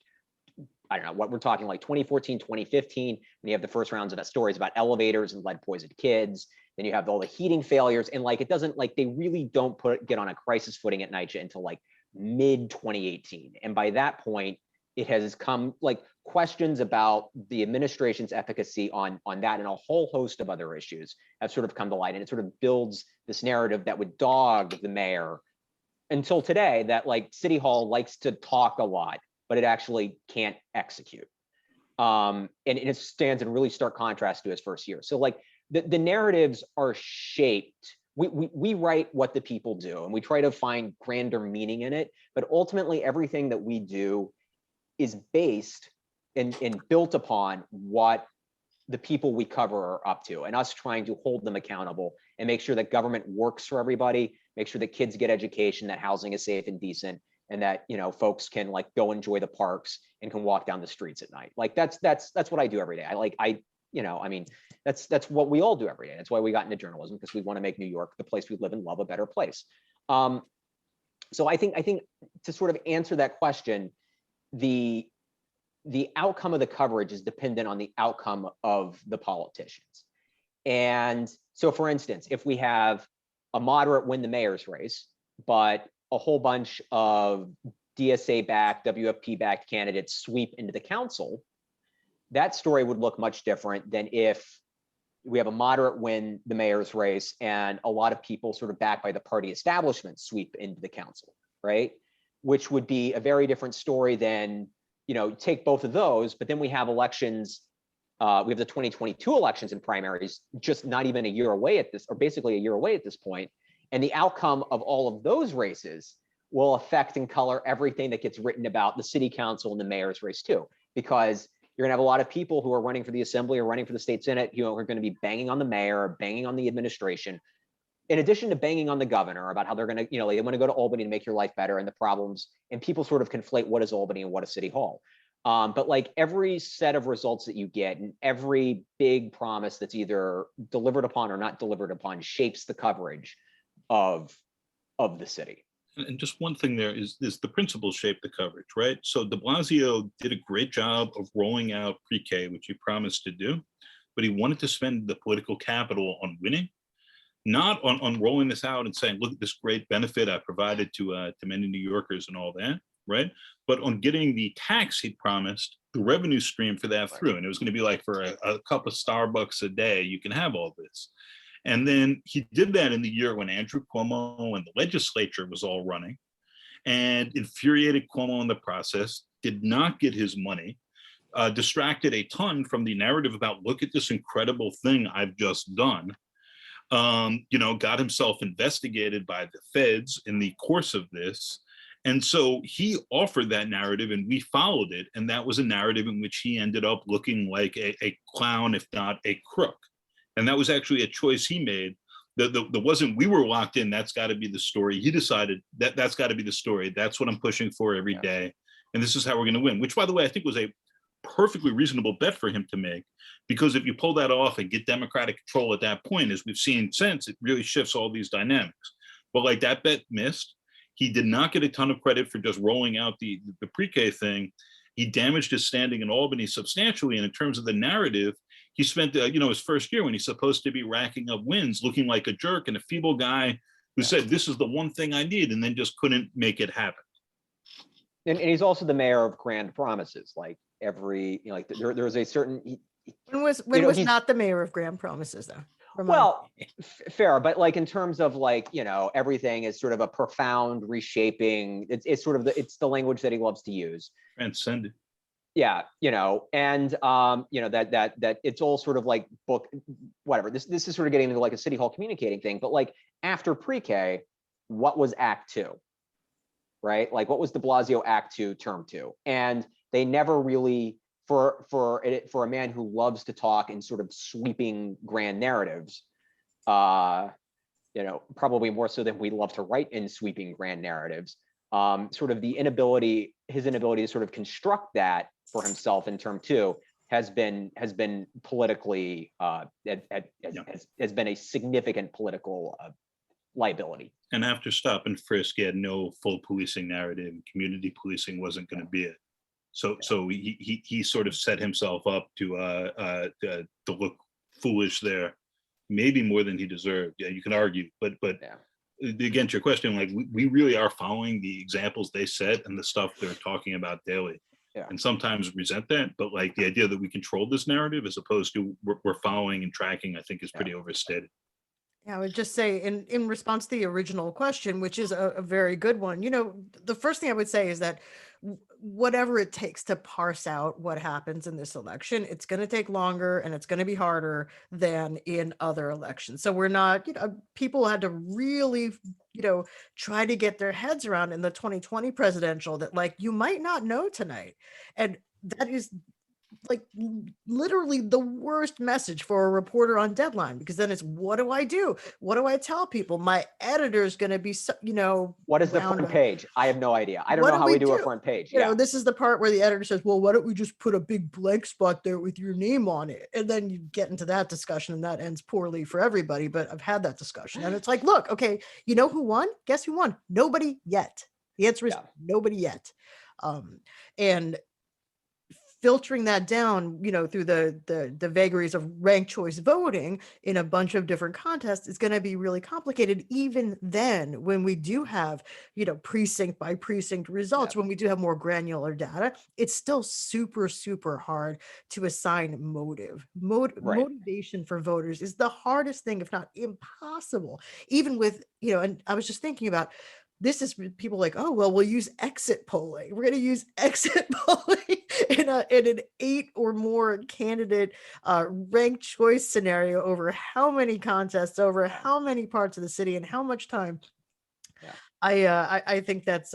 I don't know, what we're talking like 2014, 2015, when you have the first rounds of that stories about elevators and lead poisoned kids. Then you have all the heating failures, and like, it doesn't, like, they really don't get on a crisis footing at NYCHA until like mid 2018. And by that point, it has come, like, questions about the administration's efficacy on that and a whole host of other issues have sort of come to light. And it sort of builds this narrative that would dog the mayor until today, that like City Hall likes to talk a lot, but it actually can't execute. And it stands in really stark contrast to his first year. So like the narratives are shaped. We write what the people do, and we try to find grander meaning in it. But ultimately, everything that we do is based and built upon what the people we cover are up to, and us trying to hold them accountable and make sure that government works for everybody, make sure that kids get education, that housing is safe and decent, and that, you know, folks can like go enjoy the parks and can walk down the streets at night. Like that's what I do every day. That's what we all do every day. That's why we got into journalism, because we want to make New York, the place we live and love, a better place. So I think to sort of answer that question, the outcome of the coverage is dependent on the outcome of the politicians. And so, for instance, if we have a moderate win the mayor's race, but a whole bunch of DSA-backed, WFP-backed candidates sweep into the council, that story would look much different than if we have a moderate win the mayor's race and a lot of people sort of backed by the party establishment sweep into the council, right? Which would be a very different story than, you know, take both of those, but then we have elections. We have the 2022 elections and primaries just not even a year away at this, or basically a year away at this point. And the outcome of all of those races will affect and color everything that gets written about the city council and the mayor's race too, because you're gonna have a lot of people who are running for the assembly or running for the state senate, who are gonna be banging on the mayor, banging on the administration, in addition to banging on the governor about how they're gonna, they want to go to Albany to make your life better and the problems, and people sort of conflate what is Albany and what is City Hall. But like every set of results that you get and every big promise that's either delivered upon or not delivered upon shapes the coverage of the city. And just one thing there is the principles shape the coverage, right? So de Blasio did a great job of rolling out pre-K, which he promised to do, but he wanted to spend the political capital on winning, not on rolling this out and saying, look at this great benefit I provided to many New Yorkers and all that, right? But on getting the tax he promised, the revenue stream for that through. And it was going to be like for a cup of Starbucks a day, you can have all this. And then he did that in the year when Andrew Cuomo and the legislature was all running, and infuriated Cuomo in the process, did not get his money, distracted a ton from the narrative about, look at this incredible thing I've just done. Got himself investigated by the feds in the course of this. And so he offered that narrative and we followed it. And that was a narrative in which he ended up looking like a clown, if not a crook. And that was actually a choice he made. That wasn't, we were locked in, that's got to be the story. He decided that's got to be the story. That's what I'm pushing for every day. And this is how we're going to win, which, by the way, I think was a perfectly reasonable bet for him to make, because if you pull that off and get Democratic control at that point, as we've seen since, it really shifts all these dynamics. But like that bet missed. He did not get a ton of credit for just rolling out the pre-K thing. He damaged his standing in Albany substantially. And in terms of the narrative, he spent his first year when he's supposed to be racking up wins, looking like a jerk and a feeble guy who said, this is the one thing I need, and then just couldn't make it happen. And he's also the mayor of grand promises. Like every, there's a certain. When was not the mayor of grand promises though? Well, fair, but like in terms of like, everything is sort of a profound reshaping. It's sort of it's the language that he loves to use. Transcendent. Yeah, and that it's all sort of like book, whatever. This is sort of getting into like a city hall communicating thing. But like after pre-K, what was Act 2? Right? Like what was de Blasio Act 2, Term 2? And they never really, for a man who loves to talk in sort of sweeping grand narratives, probably more so than we love to write in sweeping grand narratives, sort of his inability to sort of construct that for himself in Term 2 has been politically has been a significant political liability. And after stop and frisk, he had no full policing narrative. Community policing wasn't going to be it. So he sort of set himself up to look foolish there, maybe more than he deserved. Yeah, you can argue, but again, to your question, like we really are following the examples they set and the stuff they're talking about daily. Yeah. And sometimes resent that, but like the idea that we control this narrative as opposed to we're following and tracking, I think is pretty overstated. Yeah, I would just say in response to the original question, which is a very good one, the first thing I would say is that whatever it takes to parse out what happens in this election, it's going to take longer and it's going to be harder than in other elections. So we're not, people had to really, try to get their heads around in the 2020 presidential that like, you might not know tonight. And that is like literally the worst message for a reporter on deadline, because then it's, what do I do? What do I tell people? My editor's going to be, what is the front page? I have no idea. I don't know how we do a front page. This is the part where the editor says, well, why don't we just put a big blank spot there with your name on it? And then you get into that discussion and that ends poorly for everybody. But I've had that discussion and it's like, look, okay, you know who won? Guess who won? Nobody yet. The answer is nobody yet. And filtering that down, through the vagaries of ranked choice voting in a bunch of different contests is going to be really complicated. Even then, when we do have, precinct by precinct results, when we do have more granular data, it's still super, super hard to assign motive. Motivation for voters is the hardest thing, if not impossible, even with, and I was just thinking about, this is people like, oh, well, we'll use exit polling. We're going to use exit polling in an 8 or more candidate ranked choice scenario over how many contests, over how many parts of the city and how much time. I think that's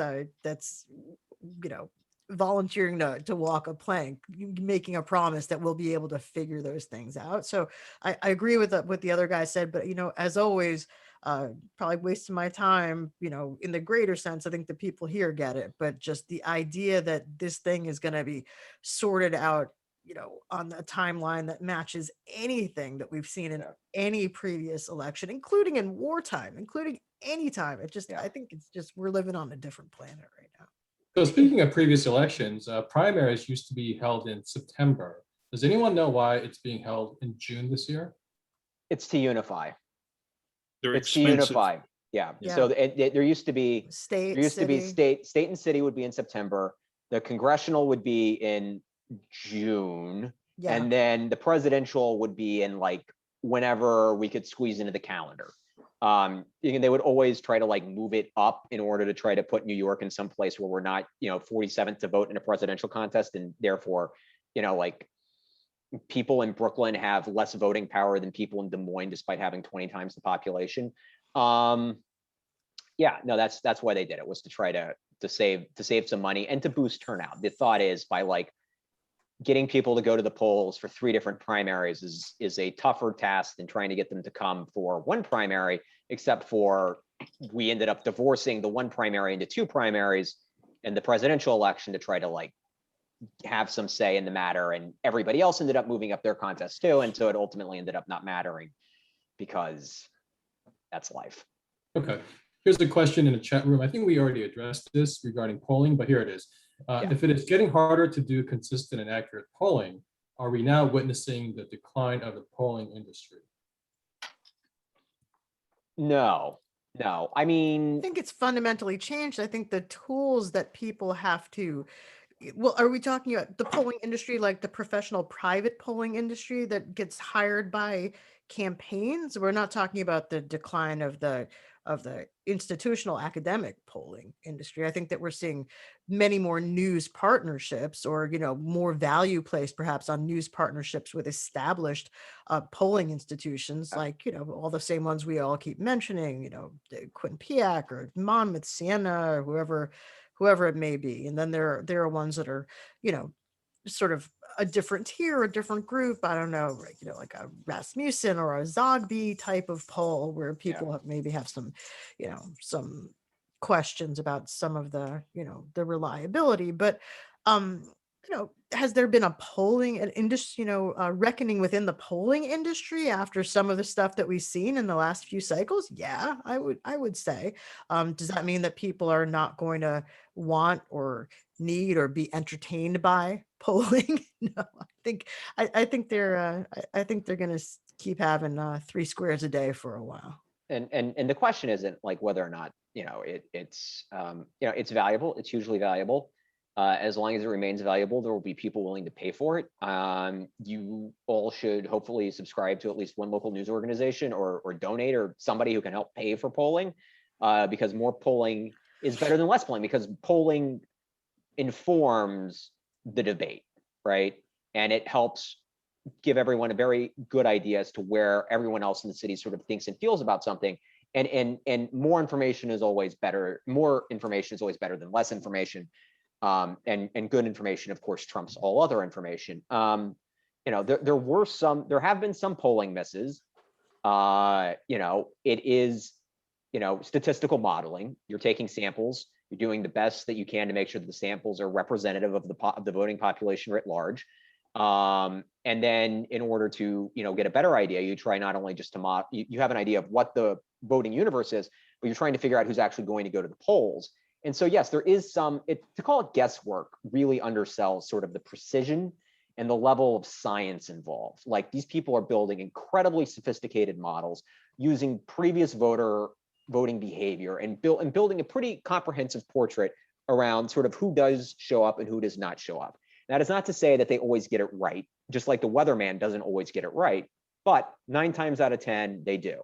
volunteering to walk a plank, making a promise that we'll be able to figure those things out. So I agree with what the other guy said, but as always, probably wasting my time, in the greater sense. I think the people here get it, but just the idea that this thing is going to be sorted out, on a timeline that matches anything that we've seen in any previous election, including in wartime, including any time. I think it's just, we're living on a different planet right now. So speaking of previous elections, primaries used to be held in September. Does anyone know why it's being held in June this year? It's to unify. They're It's to expensive. unify. Yeah. Yeah. So there used to be State, state and city would be in September. The congressional would be in June. Yeah. And then the presidential would be in like whenever we could squeeze into the calendar. They would always try to like move it up in order to try to put New York in some place where we're not, 47th to vote in a presidential contest, and therefore, like people in Brooklyn have less voting power than people in Des Moines, despite having 20 times the population. Yeah, no, that's why they did it, was to try to save some money and to boost turnout. The thought is by like getting people to go to the polls for 3 different primaries is a tougher task than trying to get them to come for one primary, except for we ended up divorcing the one primary into 2 primaries in the presidential election to try to like have some say in the matter, and everybody else ended up moving up their contest too, and so it ultimately ended up not mattering because that's life. Okay, here's a question in the chat room. I think we already addressed this regarding polling, but here it is. If it is getting harder to do consistent and accurate polling, are we now witnessing the decline of the polling industry? No. I mean, I think it's fundamentally changed. I think the tools that people have to, well, are we talking about the polling industry, like the professional private polling industry that gets hired by campaigns? We're not talking about the decline of the institutional academic polling industry. I think that we're seeing many more news partnerships, or more value placed perhaps on news partnerships with established polling institutions, like all the same ones we all keep mentioning, Quinnipiac or Monmouth, Siena, or whoever it may be. And then there are ones that are sort of a different tier, a different group. I don't know, like a Rasmussen or a Zogby type of poll, where people maybe have some, some questions about some of the, the reliability. But, has there been a polling and industry, reckoning within the polling industry after some of the stuff that we've seen in the last few cycles? Yeah, I would say. Does that mean that people are not going to want or need or be entertained by polling? No, I think they're going to keep having 3 squares a day for a while. And the question isn't like whether or not it's valuable. It's hugely valuable. As long as it remains valuable, there will be people willing to pay for it. You all should hopefully subscribe to at least one local news organization, or donate, or somebody who can help pay for polling, because more polling is better than less polling, because polling informs the debate, right? And it helps give everyone a very good idea as to where everyone else in the city sort of thinks and feels about something. And more information is always better. More information is always better than less information. And good information, of course, trumps all other information. There have been some polling misses. It is, statistical modeling. You're taking samples. You're doing the best that you can to make sure that the samples are representative of the voting population writ large. And then in order to, get a better idea, you try not only just to you have an idea of what the voting universe is, but you're trying to figure out who's actually going to go to the polls. And so, yes, there is to call it guesswork really undersells sort of the precision and the level of science involved. Like, these people are building incredibly sophisticated models using previous voting behavior and building a pretty comprehensive portrait around sort of who does show up and who does not show up. That is not to say that they always get it right, just like the weatherman doesn't always get it right, but 9 times out of 10, they do.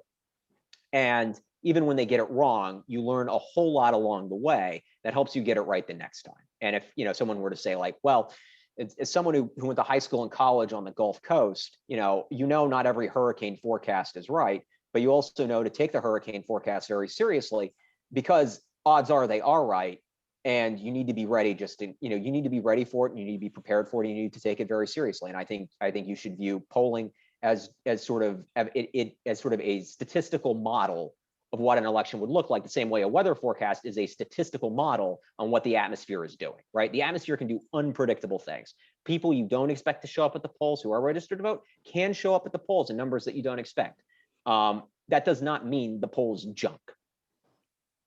And even when they get it wrong, you learn a whole lot along the way that helps you get it right the next time. And if someone were to say like, well, as someone who went to high school and college on the Gulf Coast, not every hurricane forecast is right, but you also know to take the hurricane forecast very seriously, because odds are they are right. And you need to be ready you need to be ready for it. And you need to be prepared for it. And you need to take it very seriously. And I think you should view polling as sort of a statistical model of what an election would look like, the same way a weather forecast is a statistical model on what the atmosphere is doing, right? The atmosphere can do unpredictable things. People you don't expect to show up at the polls who are registered to vote can show up at the polls in numbers that you don't expect. That does not mean the polls junk.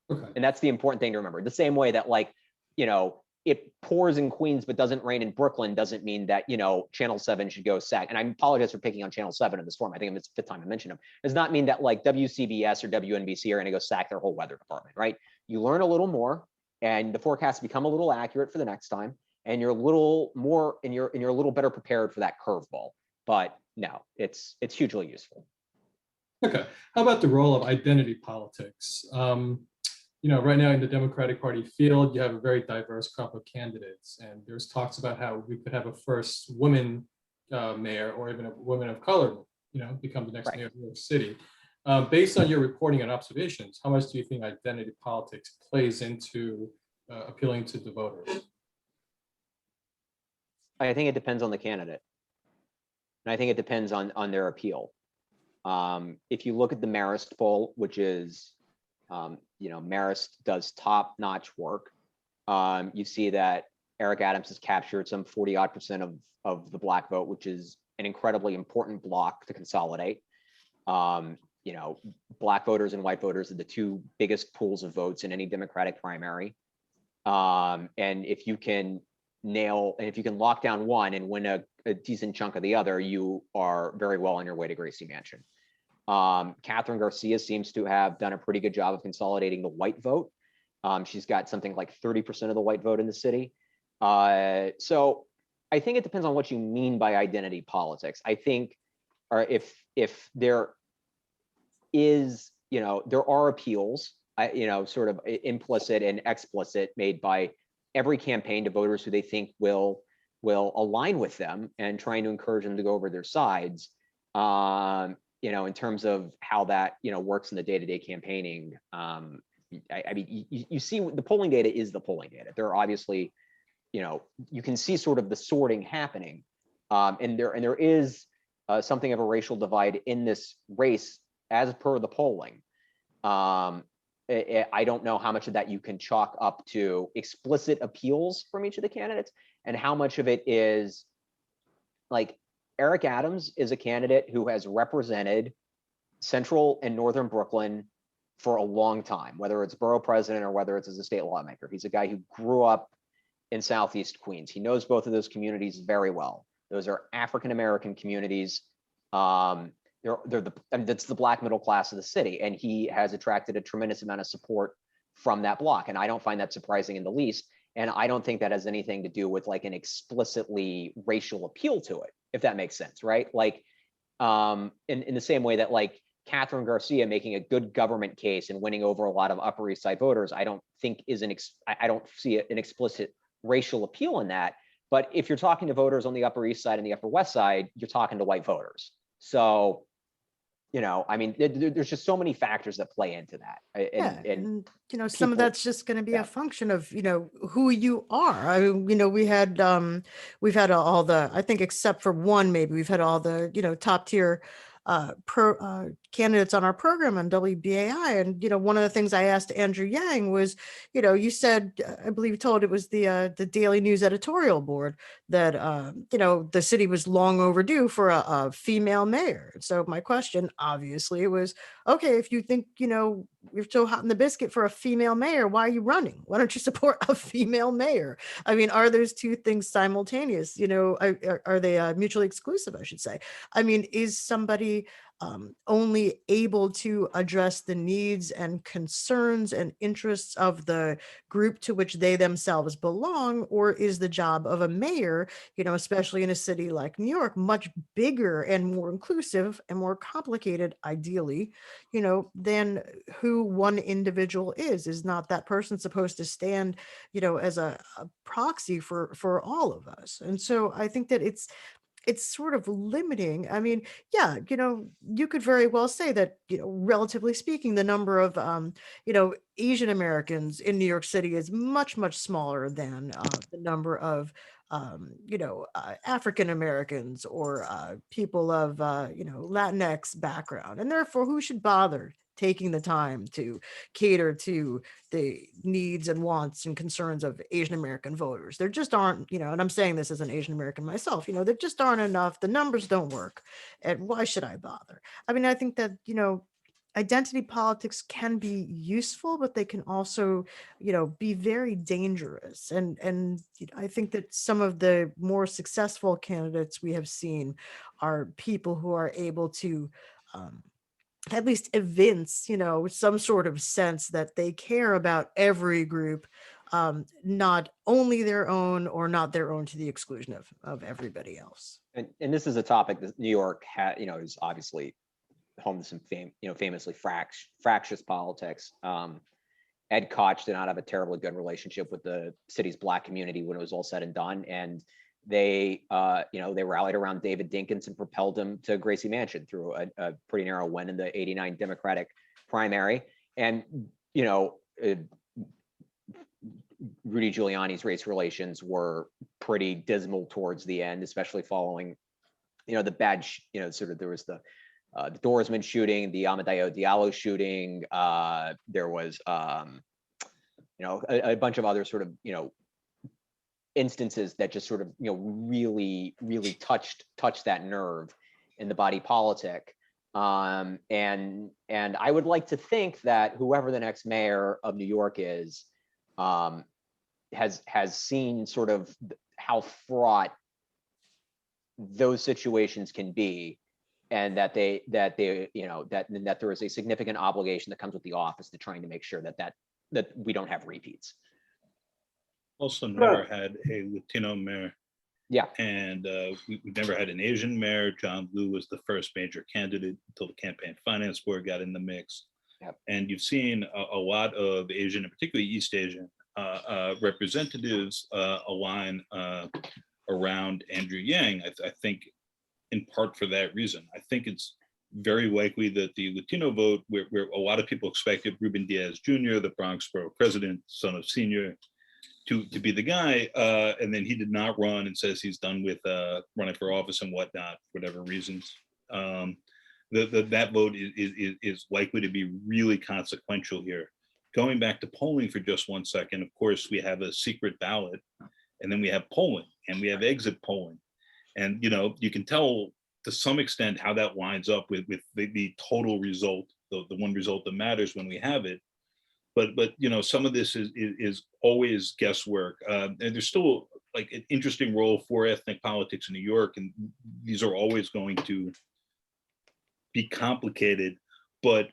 Okay. And that's the important thing to remember. The same way that, like, it pours in Queens but doesn't rain in Brooklyn doesn't mean that, Channel 7 should go sack. And I apologize for picking on Channel 7 in this form. I think it's the fifth time I mentioned them. Does not mean that like WCBS or WNBC are going to go sack their whole weather department, right? You learn a little more and the forecasts become a little accurate for the next time. And you're a little more, and you're a little better prepared for that curveball. But no, it's hugely useful. Okay. How about the role of identity politics? Right now in the Democratic Party field, you have a very diverse crop of candidates, and there's talks about how we could have a first woman mayor, or even a woman of color, become the next mayor of New York City. Based on your reporting and observations, how much do you think identity politics plays into appealing to the voters? I think it depends on the candidate. And I think it depends on their appeal. If you look at the Marist poll, which is, Marist does top-notch work. You see that Eric Adams has captured some 40-odd% of the Black vote, which is an incredibly important block to consolidate. Black voters and white voters are the two biggest pools of votes in any Democratic primary. And if you can lock down one and win a decent chunk of the other, you are very well on your way to Gracie Mansion. Catherine Garcia seems to have done a pretty good job of consolidating the white vote. She's got something like 30% of the white vote in the city. So I think it depends on what you mean by identity politics. I think, or if there is, there are appeals, sort of implicit and explicit, made by every campaign to voters who they think will align with them and trying to encourage them to go over their sides. In terms of how that, works in the day-to-day campaigning. I mean, you see the polling data is the polling data. There are obviously, you can see sort of the sorting happening. And there is something of a racial divide in this race as per the polling. I don't know how much of that you can chalk up to explicit appeals from each of the candidates, and how much of it is like, Eric Adams is a candidate who has represented Central and Northern Brooklyn for a long time, whether it's borough president or whether it's as a state lawmaker. He's a guy who grew up in Southeast Queens. He knows both of those communities very well. Those are African-American communities. That's the Black middle class of the city, and he has attracted a tremendous amount of support from that block. And I don't find that surprising in the least. And I don't think that has anything to do with like an explicitly racial appeal to it, if that makes sense, right? Like, in the same way that like Catherine Garcia making a good government case and winning over a lot of Upper East Side voters, I don't think I don't see an explicit racial appeal in that. But if you're talking to voters on the Upper East Side and the Upper West Side, you're talking to white voters. So, I mean, there's just so many factors that play into that. And some of that's just going to be a function of, who you are. I mean, we've had all the, I think except for one, maybe we've had all the, top tier candidates on our program on WBAI. And, one of the things I asked Andrew Yang was, you said, I believe you told it was the Daily News editorial board that, the city was long overdue for a female mayor. So my question obviously was, okay, if you think, you're so hot in the biscuit for a female mayor, why are you running? Why don't you support a female mayor? I mean, are those two things simultaneous? Are they mutually exclusive, I should say? I mean, is somebody only able to address the needs and concerns and interests of the group to which they themselves belong, or is the job of a mayor, especially in a city like New York, much bigger and more inclusive and more complicated, ideally, than who one individual is? Is not that person supposed to stand, as a proxy for all of us? And so I think that it's sort of limiting. I mean, yeah, you could very well say that, relatively speaking, the number of, Asian Americans in New York City is much, much smaller than the number of, African Americans or people of, Latinx background. And therefore, who should bother taking the time to cater to the needs and wants and concerns of Asian American voters? There just aren't, and I'm saying this as an Asian American myself, there just aren't enough. The numbers don't work. And why should I bother? I mean, I think that, identity politics can be useful, but they can also, be very dangerous. And I think that some of the more successful candidates we have seen are people who are able to, at least evince, some sort of sense that they care about every group, not only their own, or not their own to the exclusion of everybody else. And this is a topic that New York is obviously home to some famously fractious politics. Ed Koch did not have a terribly good relationship with the city's Black community when it was all said and done, and they rallied around David Dinkins and propelled him to Gracie Mansion through a pretty narrow win in the '89 Democratic primary. And Rudy Giuliani's race relations were pretty dismal towards the end, especially following the bad there was the Dorsman shooting, the Amadeo Diallo shooting. There was a bunch of other sort of instances that just sort of really touched that nerve in the body politic. And I would like to think that whoever the next mayor of New York is has seen sort of how fraught those situations can be, and that that there is a significant obligation that comes with the office to trying to make sure that we don't have repeats. Also never had a Latino mayor. Yeah. And we never had an Asian mayor. John Liu was the first major candidate until the Campaign Finance Board got in the mix. Yep. And you've seen a lot of Asian, and particularly East Asian representatives align around Andrew Yang. I think in part for that reason. I think it's very likely that the Latino vote, where a lot of people expected Ruben Diaz Jr., the Bronx Borough president, son of Senior, to be the guy, and then he did not run and says he's done with running for office and whatnot, whatever reasons. That vote is likely to be really consequential here. Going back to polling for just 1 second, of course, we have a secret ballot, and then we have polling, and we have exit polling. And you can tell to some extent how that lines up with the total result, the one result that matters when we have it. But some of this is always guesswork. And there's still like an interesting role for ethnic politics in New York, and these are always going to be complicated. But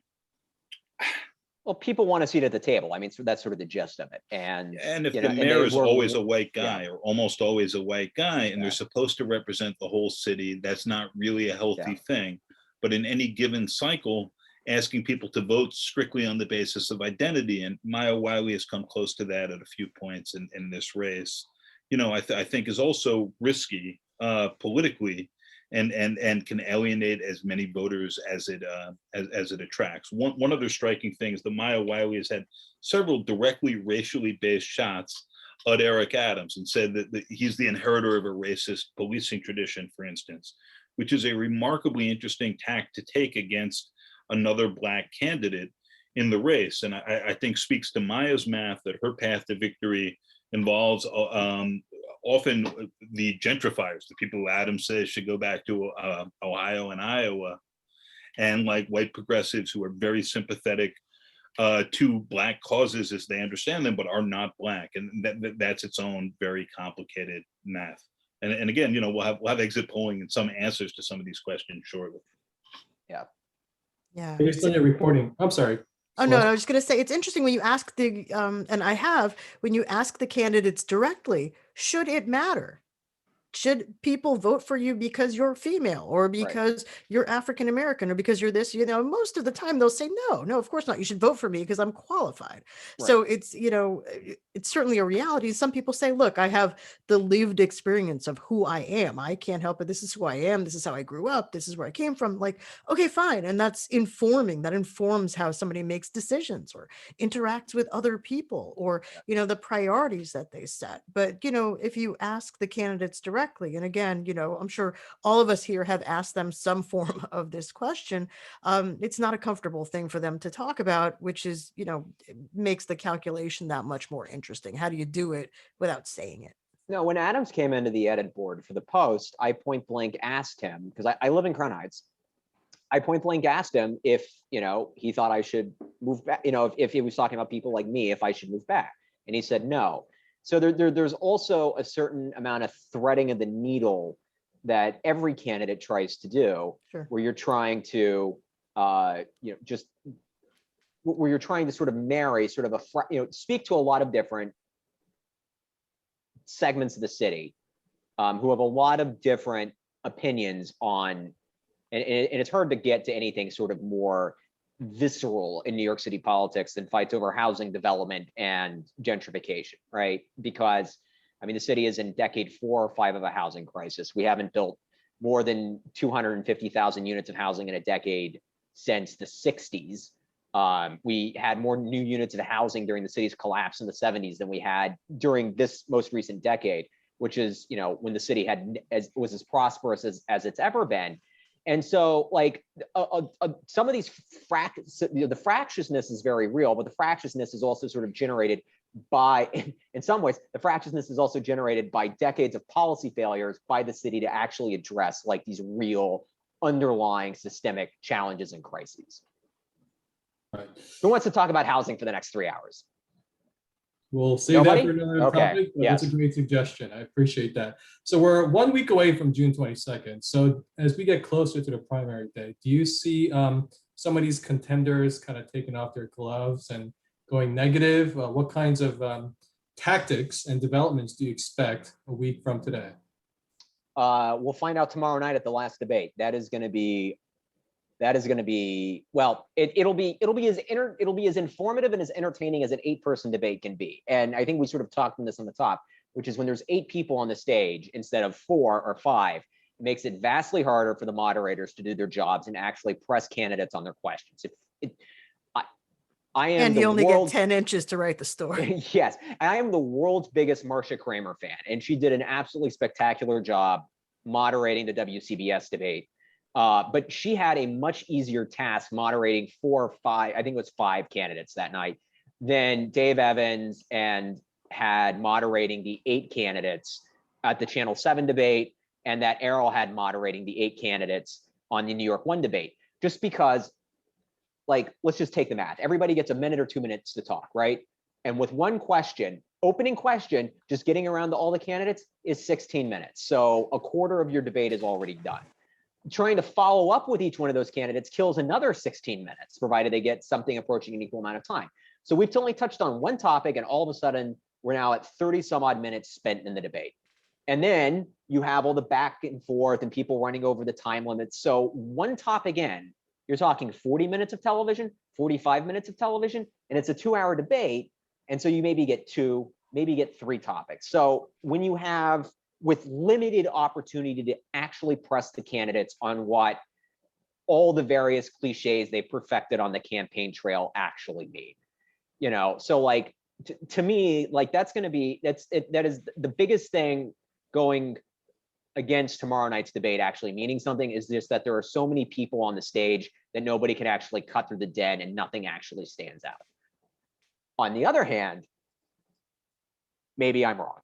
well, people want a seat at the table. I mean, so that's sort of the gist of it. And if the mayor is always a white guy, yeah, or almost always a white guy, and they're supposed to represent the whole city, that's not really a healthy thing. But in any given cycle, asking people to vote strictly on the basis of identity, and Maya Wiley has come close to that at a few points in this race, I think is also risky politically, and can alienate as many voters as it attracts. One other striking thing is that Maya Wiley has had several directly racially based shots at Eric Adams, and said that he's the inheritor of a racist policing tradition, for instance, which is a remarkably interesting tack to take against another Black candidate in the race. And I think speaks to Maya's math that her path to victory involves often the gentrifiers, the people who Adams says should go back to Ohio and Iowa, and like white progressives who are very sympathetic to Black causes as they understand them, but are not Black. And that's its own very complicated math. And again, we'll have exit polling and some answers to some of these questions shortly. Yeah. Yeah. Based on your reporting, I'm sorry. Oh, no, I was just going to say, it's interesting when you ask when you ask the candidates directly, should it matter? Should people vote for you because you're female, or because you're African American, or because you're this, most of the time they'll say, no, of course not. You should vote for me because I'm qualified. Right. So it's, it's certainly a reality. Some people say, look, I have the lived experience of who I am. I can't help it. This is who I am. This is how I grew up. This is where I came from. Like, okay, fine. And that's informing. That informs how somebody makes decisions or interacts with other people, or, you know, the priorities that they set. But, you know, if you ask the candidates directly, and again, you know, I'm sure all of us here have asked them some form of this question, it's not a comfortable thing for them to talk about, which is, you know, makes the calculation that much more interesting. How do you do it without saying it? No, when Adams came into the edit board for the Post, I point blank asked him, because I live in Crown Heights. I point blank asked him if, you know, he thought I should move back, you know, if he was talking about people like me, if I should move back. And he said no. So there's also a certain amount of threading of the needle that every candidate tries to do, Sure. where you're trying to, you know, just where you're trying to sort of marry sort of you know, speak to a lot of different segments of the city who have a lot of different opinions on, and it's hard to get to anything sort of more visceral in New York City politics than fights over housing development and gentrification, right? Because, I mean, the city is in decade 4 or 5 of a housing crisis. We haven't built more than 250,000 units of housing in a decade since the 60s. We had more new units of housing during the city's collapse in the 70s than we had during this most recent decade, which is, you know, when the city was as prosperous as it's ever been. And so, like, some of these you know, the fractiousness is very real, but the fractiousness is also sort of generated by, in some ways, the fractiousness is also generated by decades of policy failures by the city to actually address like these real underlying systemic challenges and crises. Right. Who wants to talk about housing for the next 3 hours? We'll save Nobody? that for another Okay, topic, but yes. that's a great suggestion. I appreciate that. So we're 1 week away from June 22nd. So as we get closer to the primary day, do you see some of these contenders kind of taking off their gloves and going negative? What kinds of tactics and developments do you expect a week from today? We'll find out tomorrow night at the last debate. That is going to be, well, it'll be as informative and as entertaining as an 8-person debate can be. And I think we sort of talked on this on the top, which is when there's 8 people on the stage instead of 4 or 5, it makes it vastly harder for the moderators to do their jobs and actually press candidates on their questions. I am, and you only get 10 inches to write the story. Yes, I am the world's biggest Marcia Kramer fan, and she did an absolutely spectacular job moderating the WCBS debate. But she had a much easier task moderating 4 or 5, I think it was 5 candidates that night, than Dave Evans and had moderating the 8 candidates at the Channel 7 debate, and that Errol had moderating the 8 candidates on the New York 1 debate. Just because, like, let's just take the math. Everybody gets a minute or 2 minutes to talk, right? And with one question, opening question, just getting around to all the candidates is 16 minutes. So a quarter of your debate is already done. Trying to follow up with each one of those candidates kills another 16 minutes, provided they get something approaching an equal amount of time. So we've only touched on one topic, and all of a sudden we're now at 30 some odd minutes spent in the debate. And then you have all the back and forth and people running over the time limits. So one topic in, you're talking 40 minutes of television, 45 minutes of television, and it's a 2-hour debate. And so you maybe get 2, maybe get 3 topics. So when you have, with limited opportunity to actually press the candidates on what all the various cliches they perfected on the campaign trail actually mean, you know, so like to me, like that's going to be, that is the biggest thing going against tomorrow night's debate actually meaning something, is just that there are so many people on the stage that nobody can actually cut through the den and nothing actually stands out. On the other hand, maybe I'm wrong.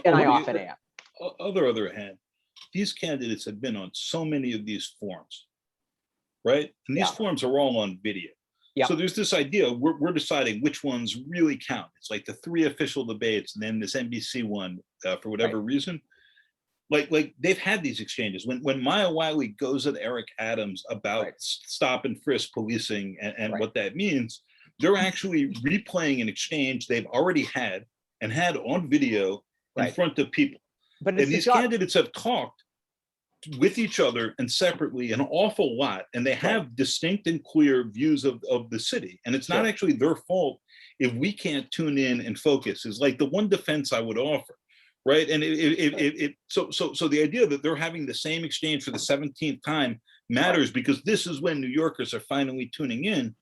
And I often am. Other hand, these candidates have been on so many of these forums, right? And these forums are all on video. So there's this idea, we're deciding which ones really count. It's like the 3 official debates and then this NBC one for whatever reason. Like they've had these exchanges. When Maya Wiley goes at Eric Adams about stop and frisk policing and what that means, they're actually replaying an exchange they've already had and had on video in front of people. But and these candidates have talked with each other and separately an awful lot, and they have distinct and clear views of the city. And it's not actually their fault if we can't tune in and focus is like the one defense I would offer, right? And so the idea that they're having the same exchange for the 17th time matters because this is when New Yorkers are finally tuning in.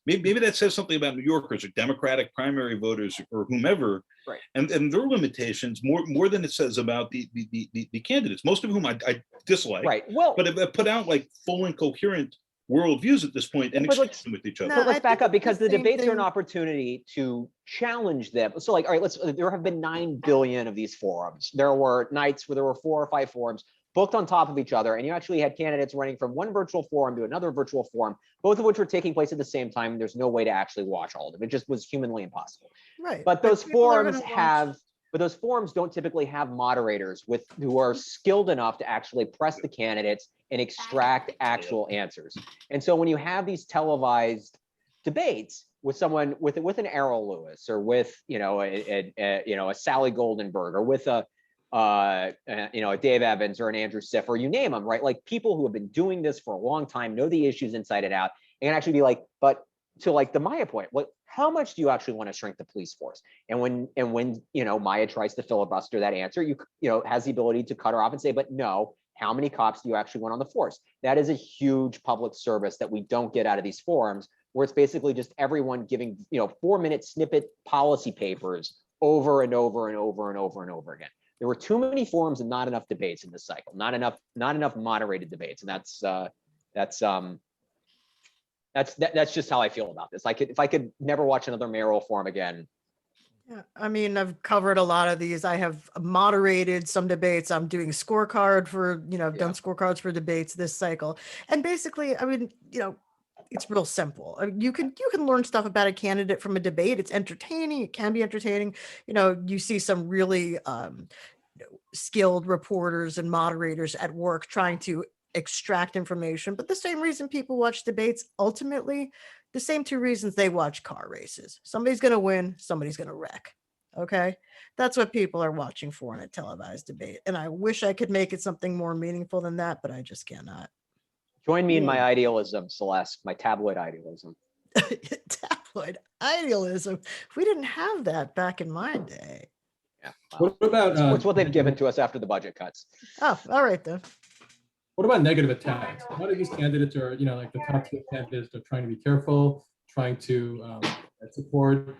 Maybe that says something about New Yorkers or Democratic primary voters or whomever, Right. and their limitations more than it says about the candidates, most of whom I dislike, Right. Well, but have put out like full and coherent worldviews at this point and But let's- exchange them with each other. No, but let's I back think up because it's the the same debates are an thing. opportunity to challenge them. So like, all right, there have been 9 billion of these forums. There were nights where there were 4 or 5 forums booked on top of each other. And you actually had candidates running from one virtual forum to another virtual forum, both of which were taking place at the same time. There's no way to actually watch all of them. It just was humanly impossible. Right. But those people are forums gonna watch- but those forums don't typically have moderators who are skilled enough to actually press the candidates and extract actual answers. And so when you have these televised debates with someone with an Errol Lewis or with a Sally Goldenberg or with a Dave Evans or an Andrew Siff or you name them, right? Like people who have been doing this for a long time, know the issues inside and out, and can actually be like, but to like the Maya point, how much do you actually want to shrink the police force? And when Maya tries to filibuster that answer, has the ability to cut her off and say, but no, how many cops do you actually want on the force? That is a huge public service that we don't get out of these forums, where it's basically just everyone giving 4-minute snippet policy papers over and over and over and over and over again. There were too many forums and not enough debates in this cycle, not enough moderated debates, and that's just how I feel about this. If I could never watch another mayoral forum again. Yeah, I mean, I've covered a lot of these. I have moderated some debates. I'm doing scorecard for, I've done scorecards for debates this cycle. And basically, I mean, it's real simple. I mean, you can learn stuff about a candidate from a debate. It's entertaining. It can be entertaining. You see some really skilled reporters and moderators at work trying to extract information, but the same reason people watch debates, ultimately the same 2 reasons they watch car races. Somebody's going to win, somebody's going to wreck. Okay. That's what people are watching for in a televised debate. And I wish I could make it something more meaningful than that, but I just cannot. Join me in my idealism, Celeste, my tabloid idealism. Tabloid idealism. We didn't have that back in my day. Yeah. Well, What about it's what they've given to us after the budget cuts. Oh, all right then. what about negative attacks? A lot of these candidates are, like the top 2 candidates are trying to be careful, trying to support,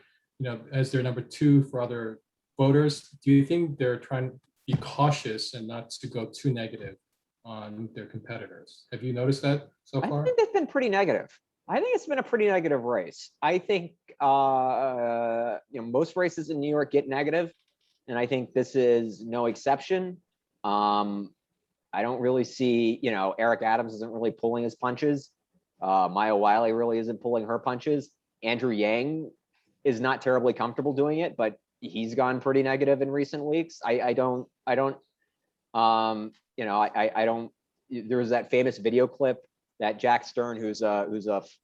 as their number 2 for other voters. Do you think they're trying to be cautious and not to go too negative on their competitors? Have you noticed that so far? I think they've been pretty negative. I think it's been a pretty negative race. I think most races in New York get negative, and I think this is no exception. I don't really see, Eric Adams isn't really pulling his punches. Maya Wiley really isn't pulling her punches. Andrew Yang is not terribly comfortable doing it, but he's gone pretty negative in recent weeks. I don't. There was that famous video clip that Jack Stern, who's in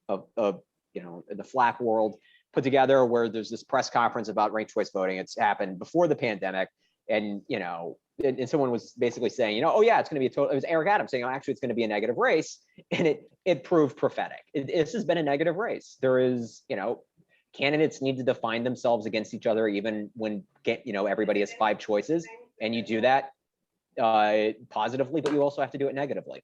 the FLAC world, put together, where there's this press conference about ranked choice voting. It's happened before the pandemic, and and someone was basically saying, oh yeah, it's going to be a total. It was Eric Adams saying, actually, it's going to be a negative race, and it proved prophetic. This has been a negative race. There is, candidates need to define themselves against each other, even when everybody has 5 choices, and you do that positively, but you also have to do it negatively.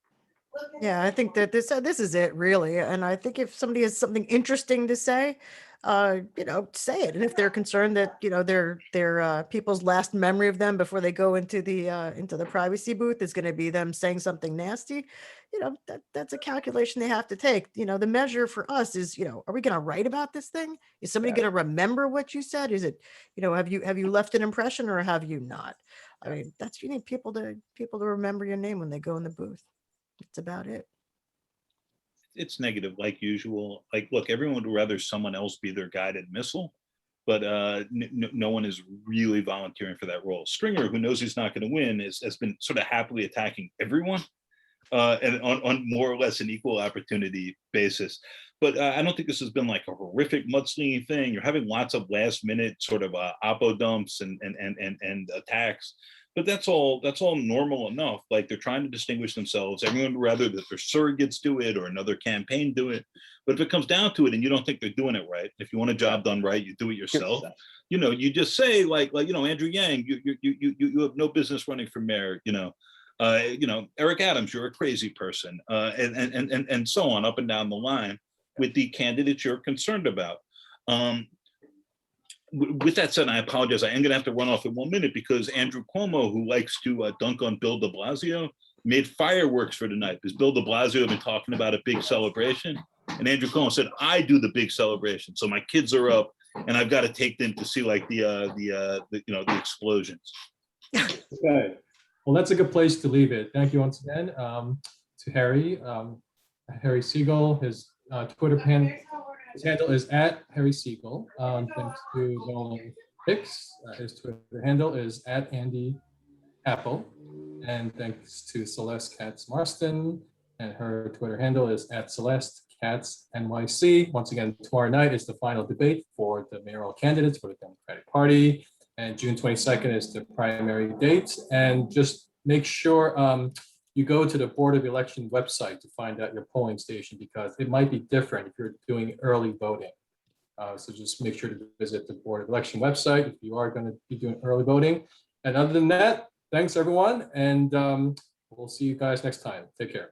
Yeah, I think that this is it really. And I think if somebody has something interesting to say, say it. And if they're concerned that, their people's last memory of them before they go into the privacy booth is going to be them saying something nasty, that's a calculation they have to take. The measure for us is, are we going to write about this thing? Is somebody going to remember what you said? Is it, have you left an impression or have you not? I mean, you need people to remember your name when they go in the booth. That's about it. It's negative, like usual. Like, look, everyone would rather someone else be their guided missile, but no one is really volunteering for that role. Stringer, who knows he's not going to win, has been sort of happily attacking everyone, and on more or less an equal opportunity basis. But I don't think this has been like a horrific mudslinging thing. You're having lots of last minute sort of oppo dumps and attacks. But that's all normal enough. Like, they're trying to distinguish themselves. Everyone would rather that their surrogates do it or another campaign do it. But if it comes down to it and you don't think they're doing it right, if you want a job done right, you do it yourself. You know, you just say like you know, Andrew Yang, you have no business running for mayor. You know, Eric Adams, you're a crazy person, and so on up and down the line with the candidates you're concerned about. With that said, I apologize. I am going to have to run off in 1 minute because Andrew Cuomo, who likes to dunk on Bill de Blasio, made fireworks for tonight because Bill de Blasio had been talking about a big celebration. And Andrew Cuomo said, I do the big celebration. So my kids are up and I've got to take them to see like the explosions. Okay, well, that's a good place to leave it. Thank you once again to Harry Siegel. His Twitter his handle is @HarrySiegel. Thanks to Nolan Hicks. His Twitter handle is @AndyApple. And thanks to Celeste Katz Marston. And her Twitter handle is @Celeste Katz NYC. Once again, tomorrow night is the final debate for the mayoral candidates for the Democratic Party. And June 22nd is the primary date. And just make sure you go to the Board of Election website to find out your polling station because it might be different if you're doing early voting. So just make sure to visit the Board of Election website if you are going to be doing early voting. And other than that, thanks everyone. And we'll see you guys next time. Take care.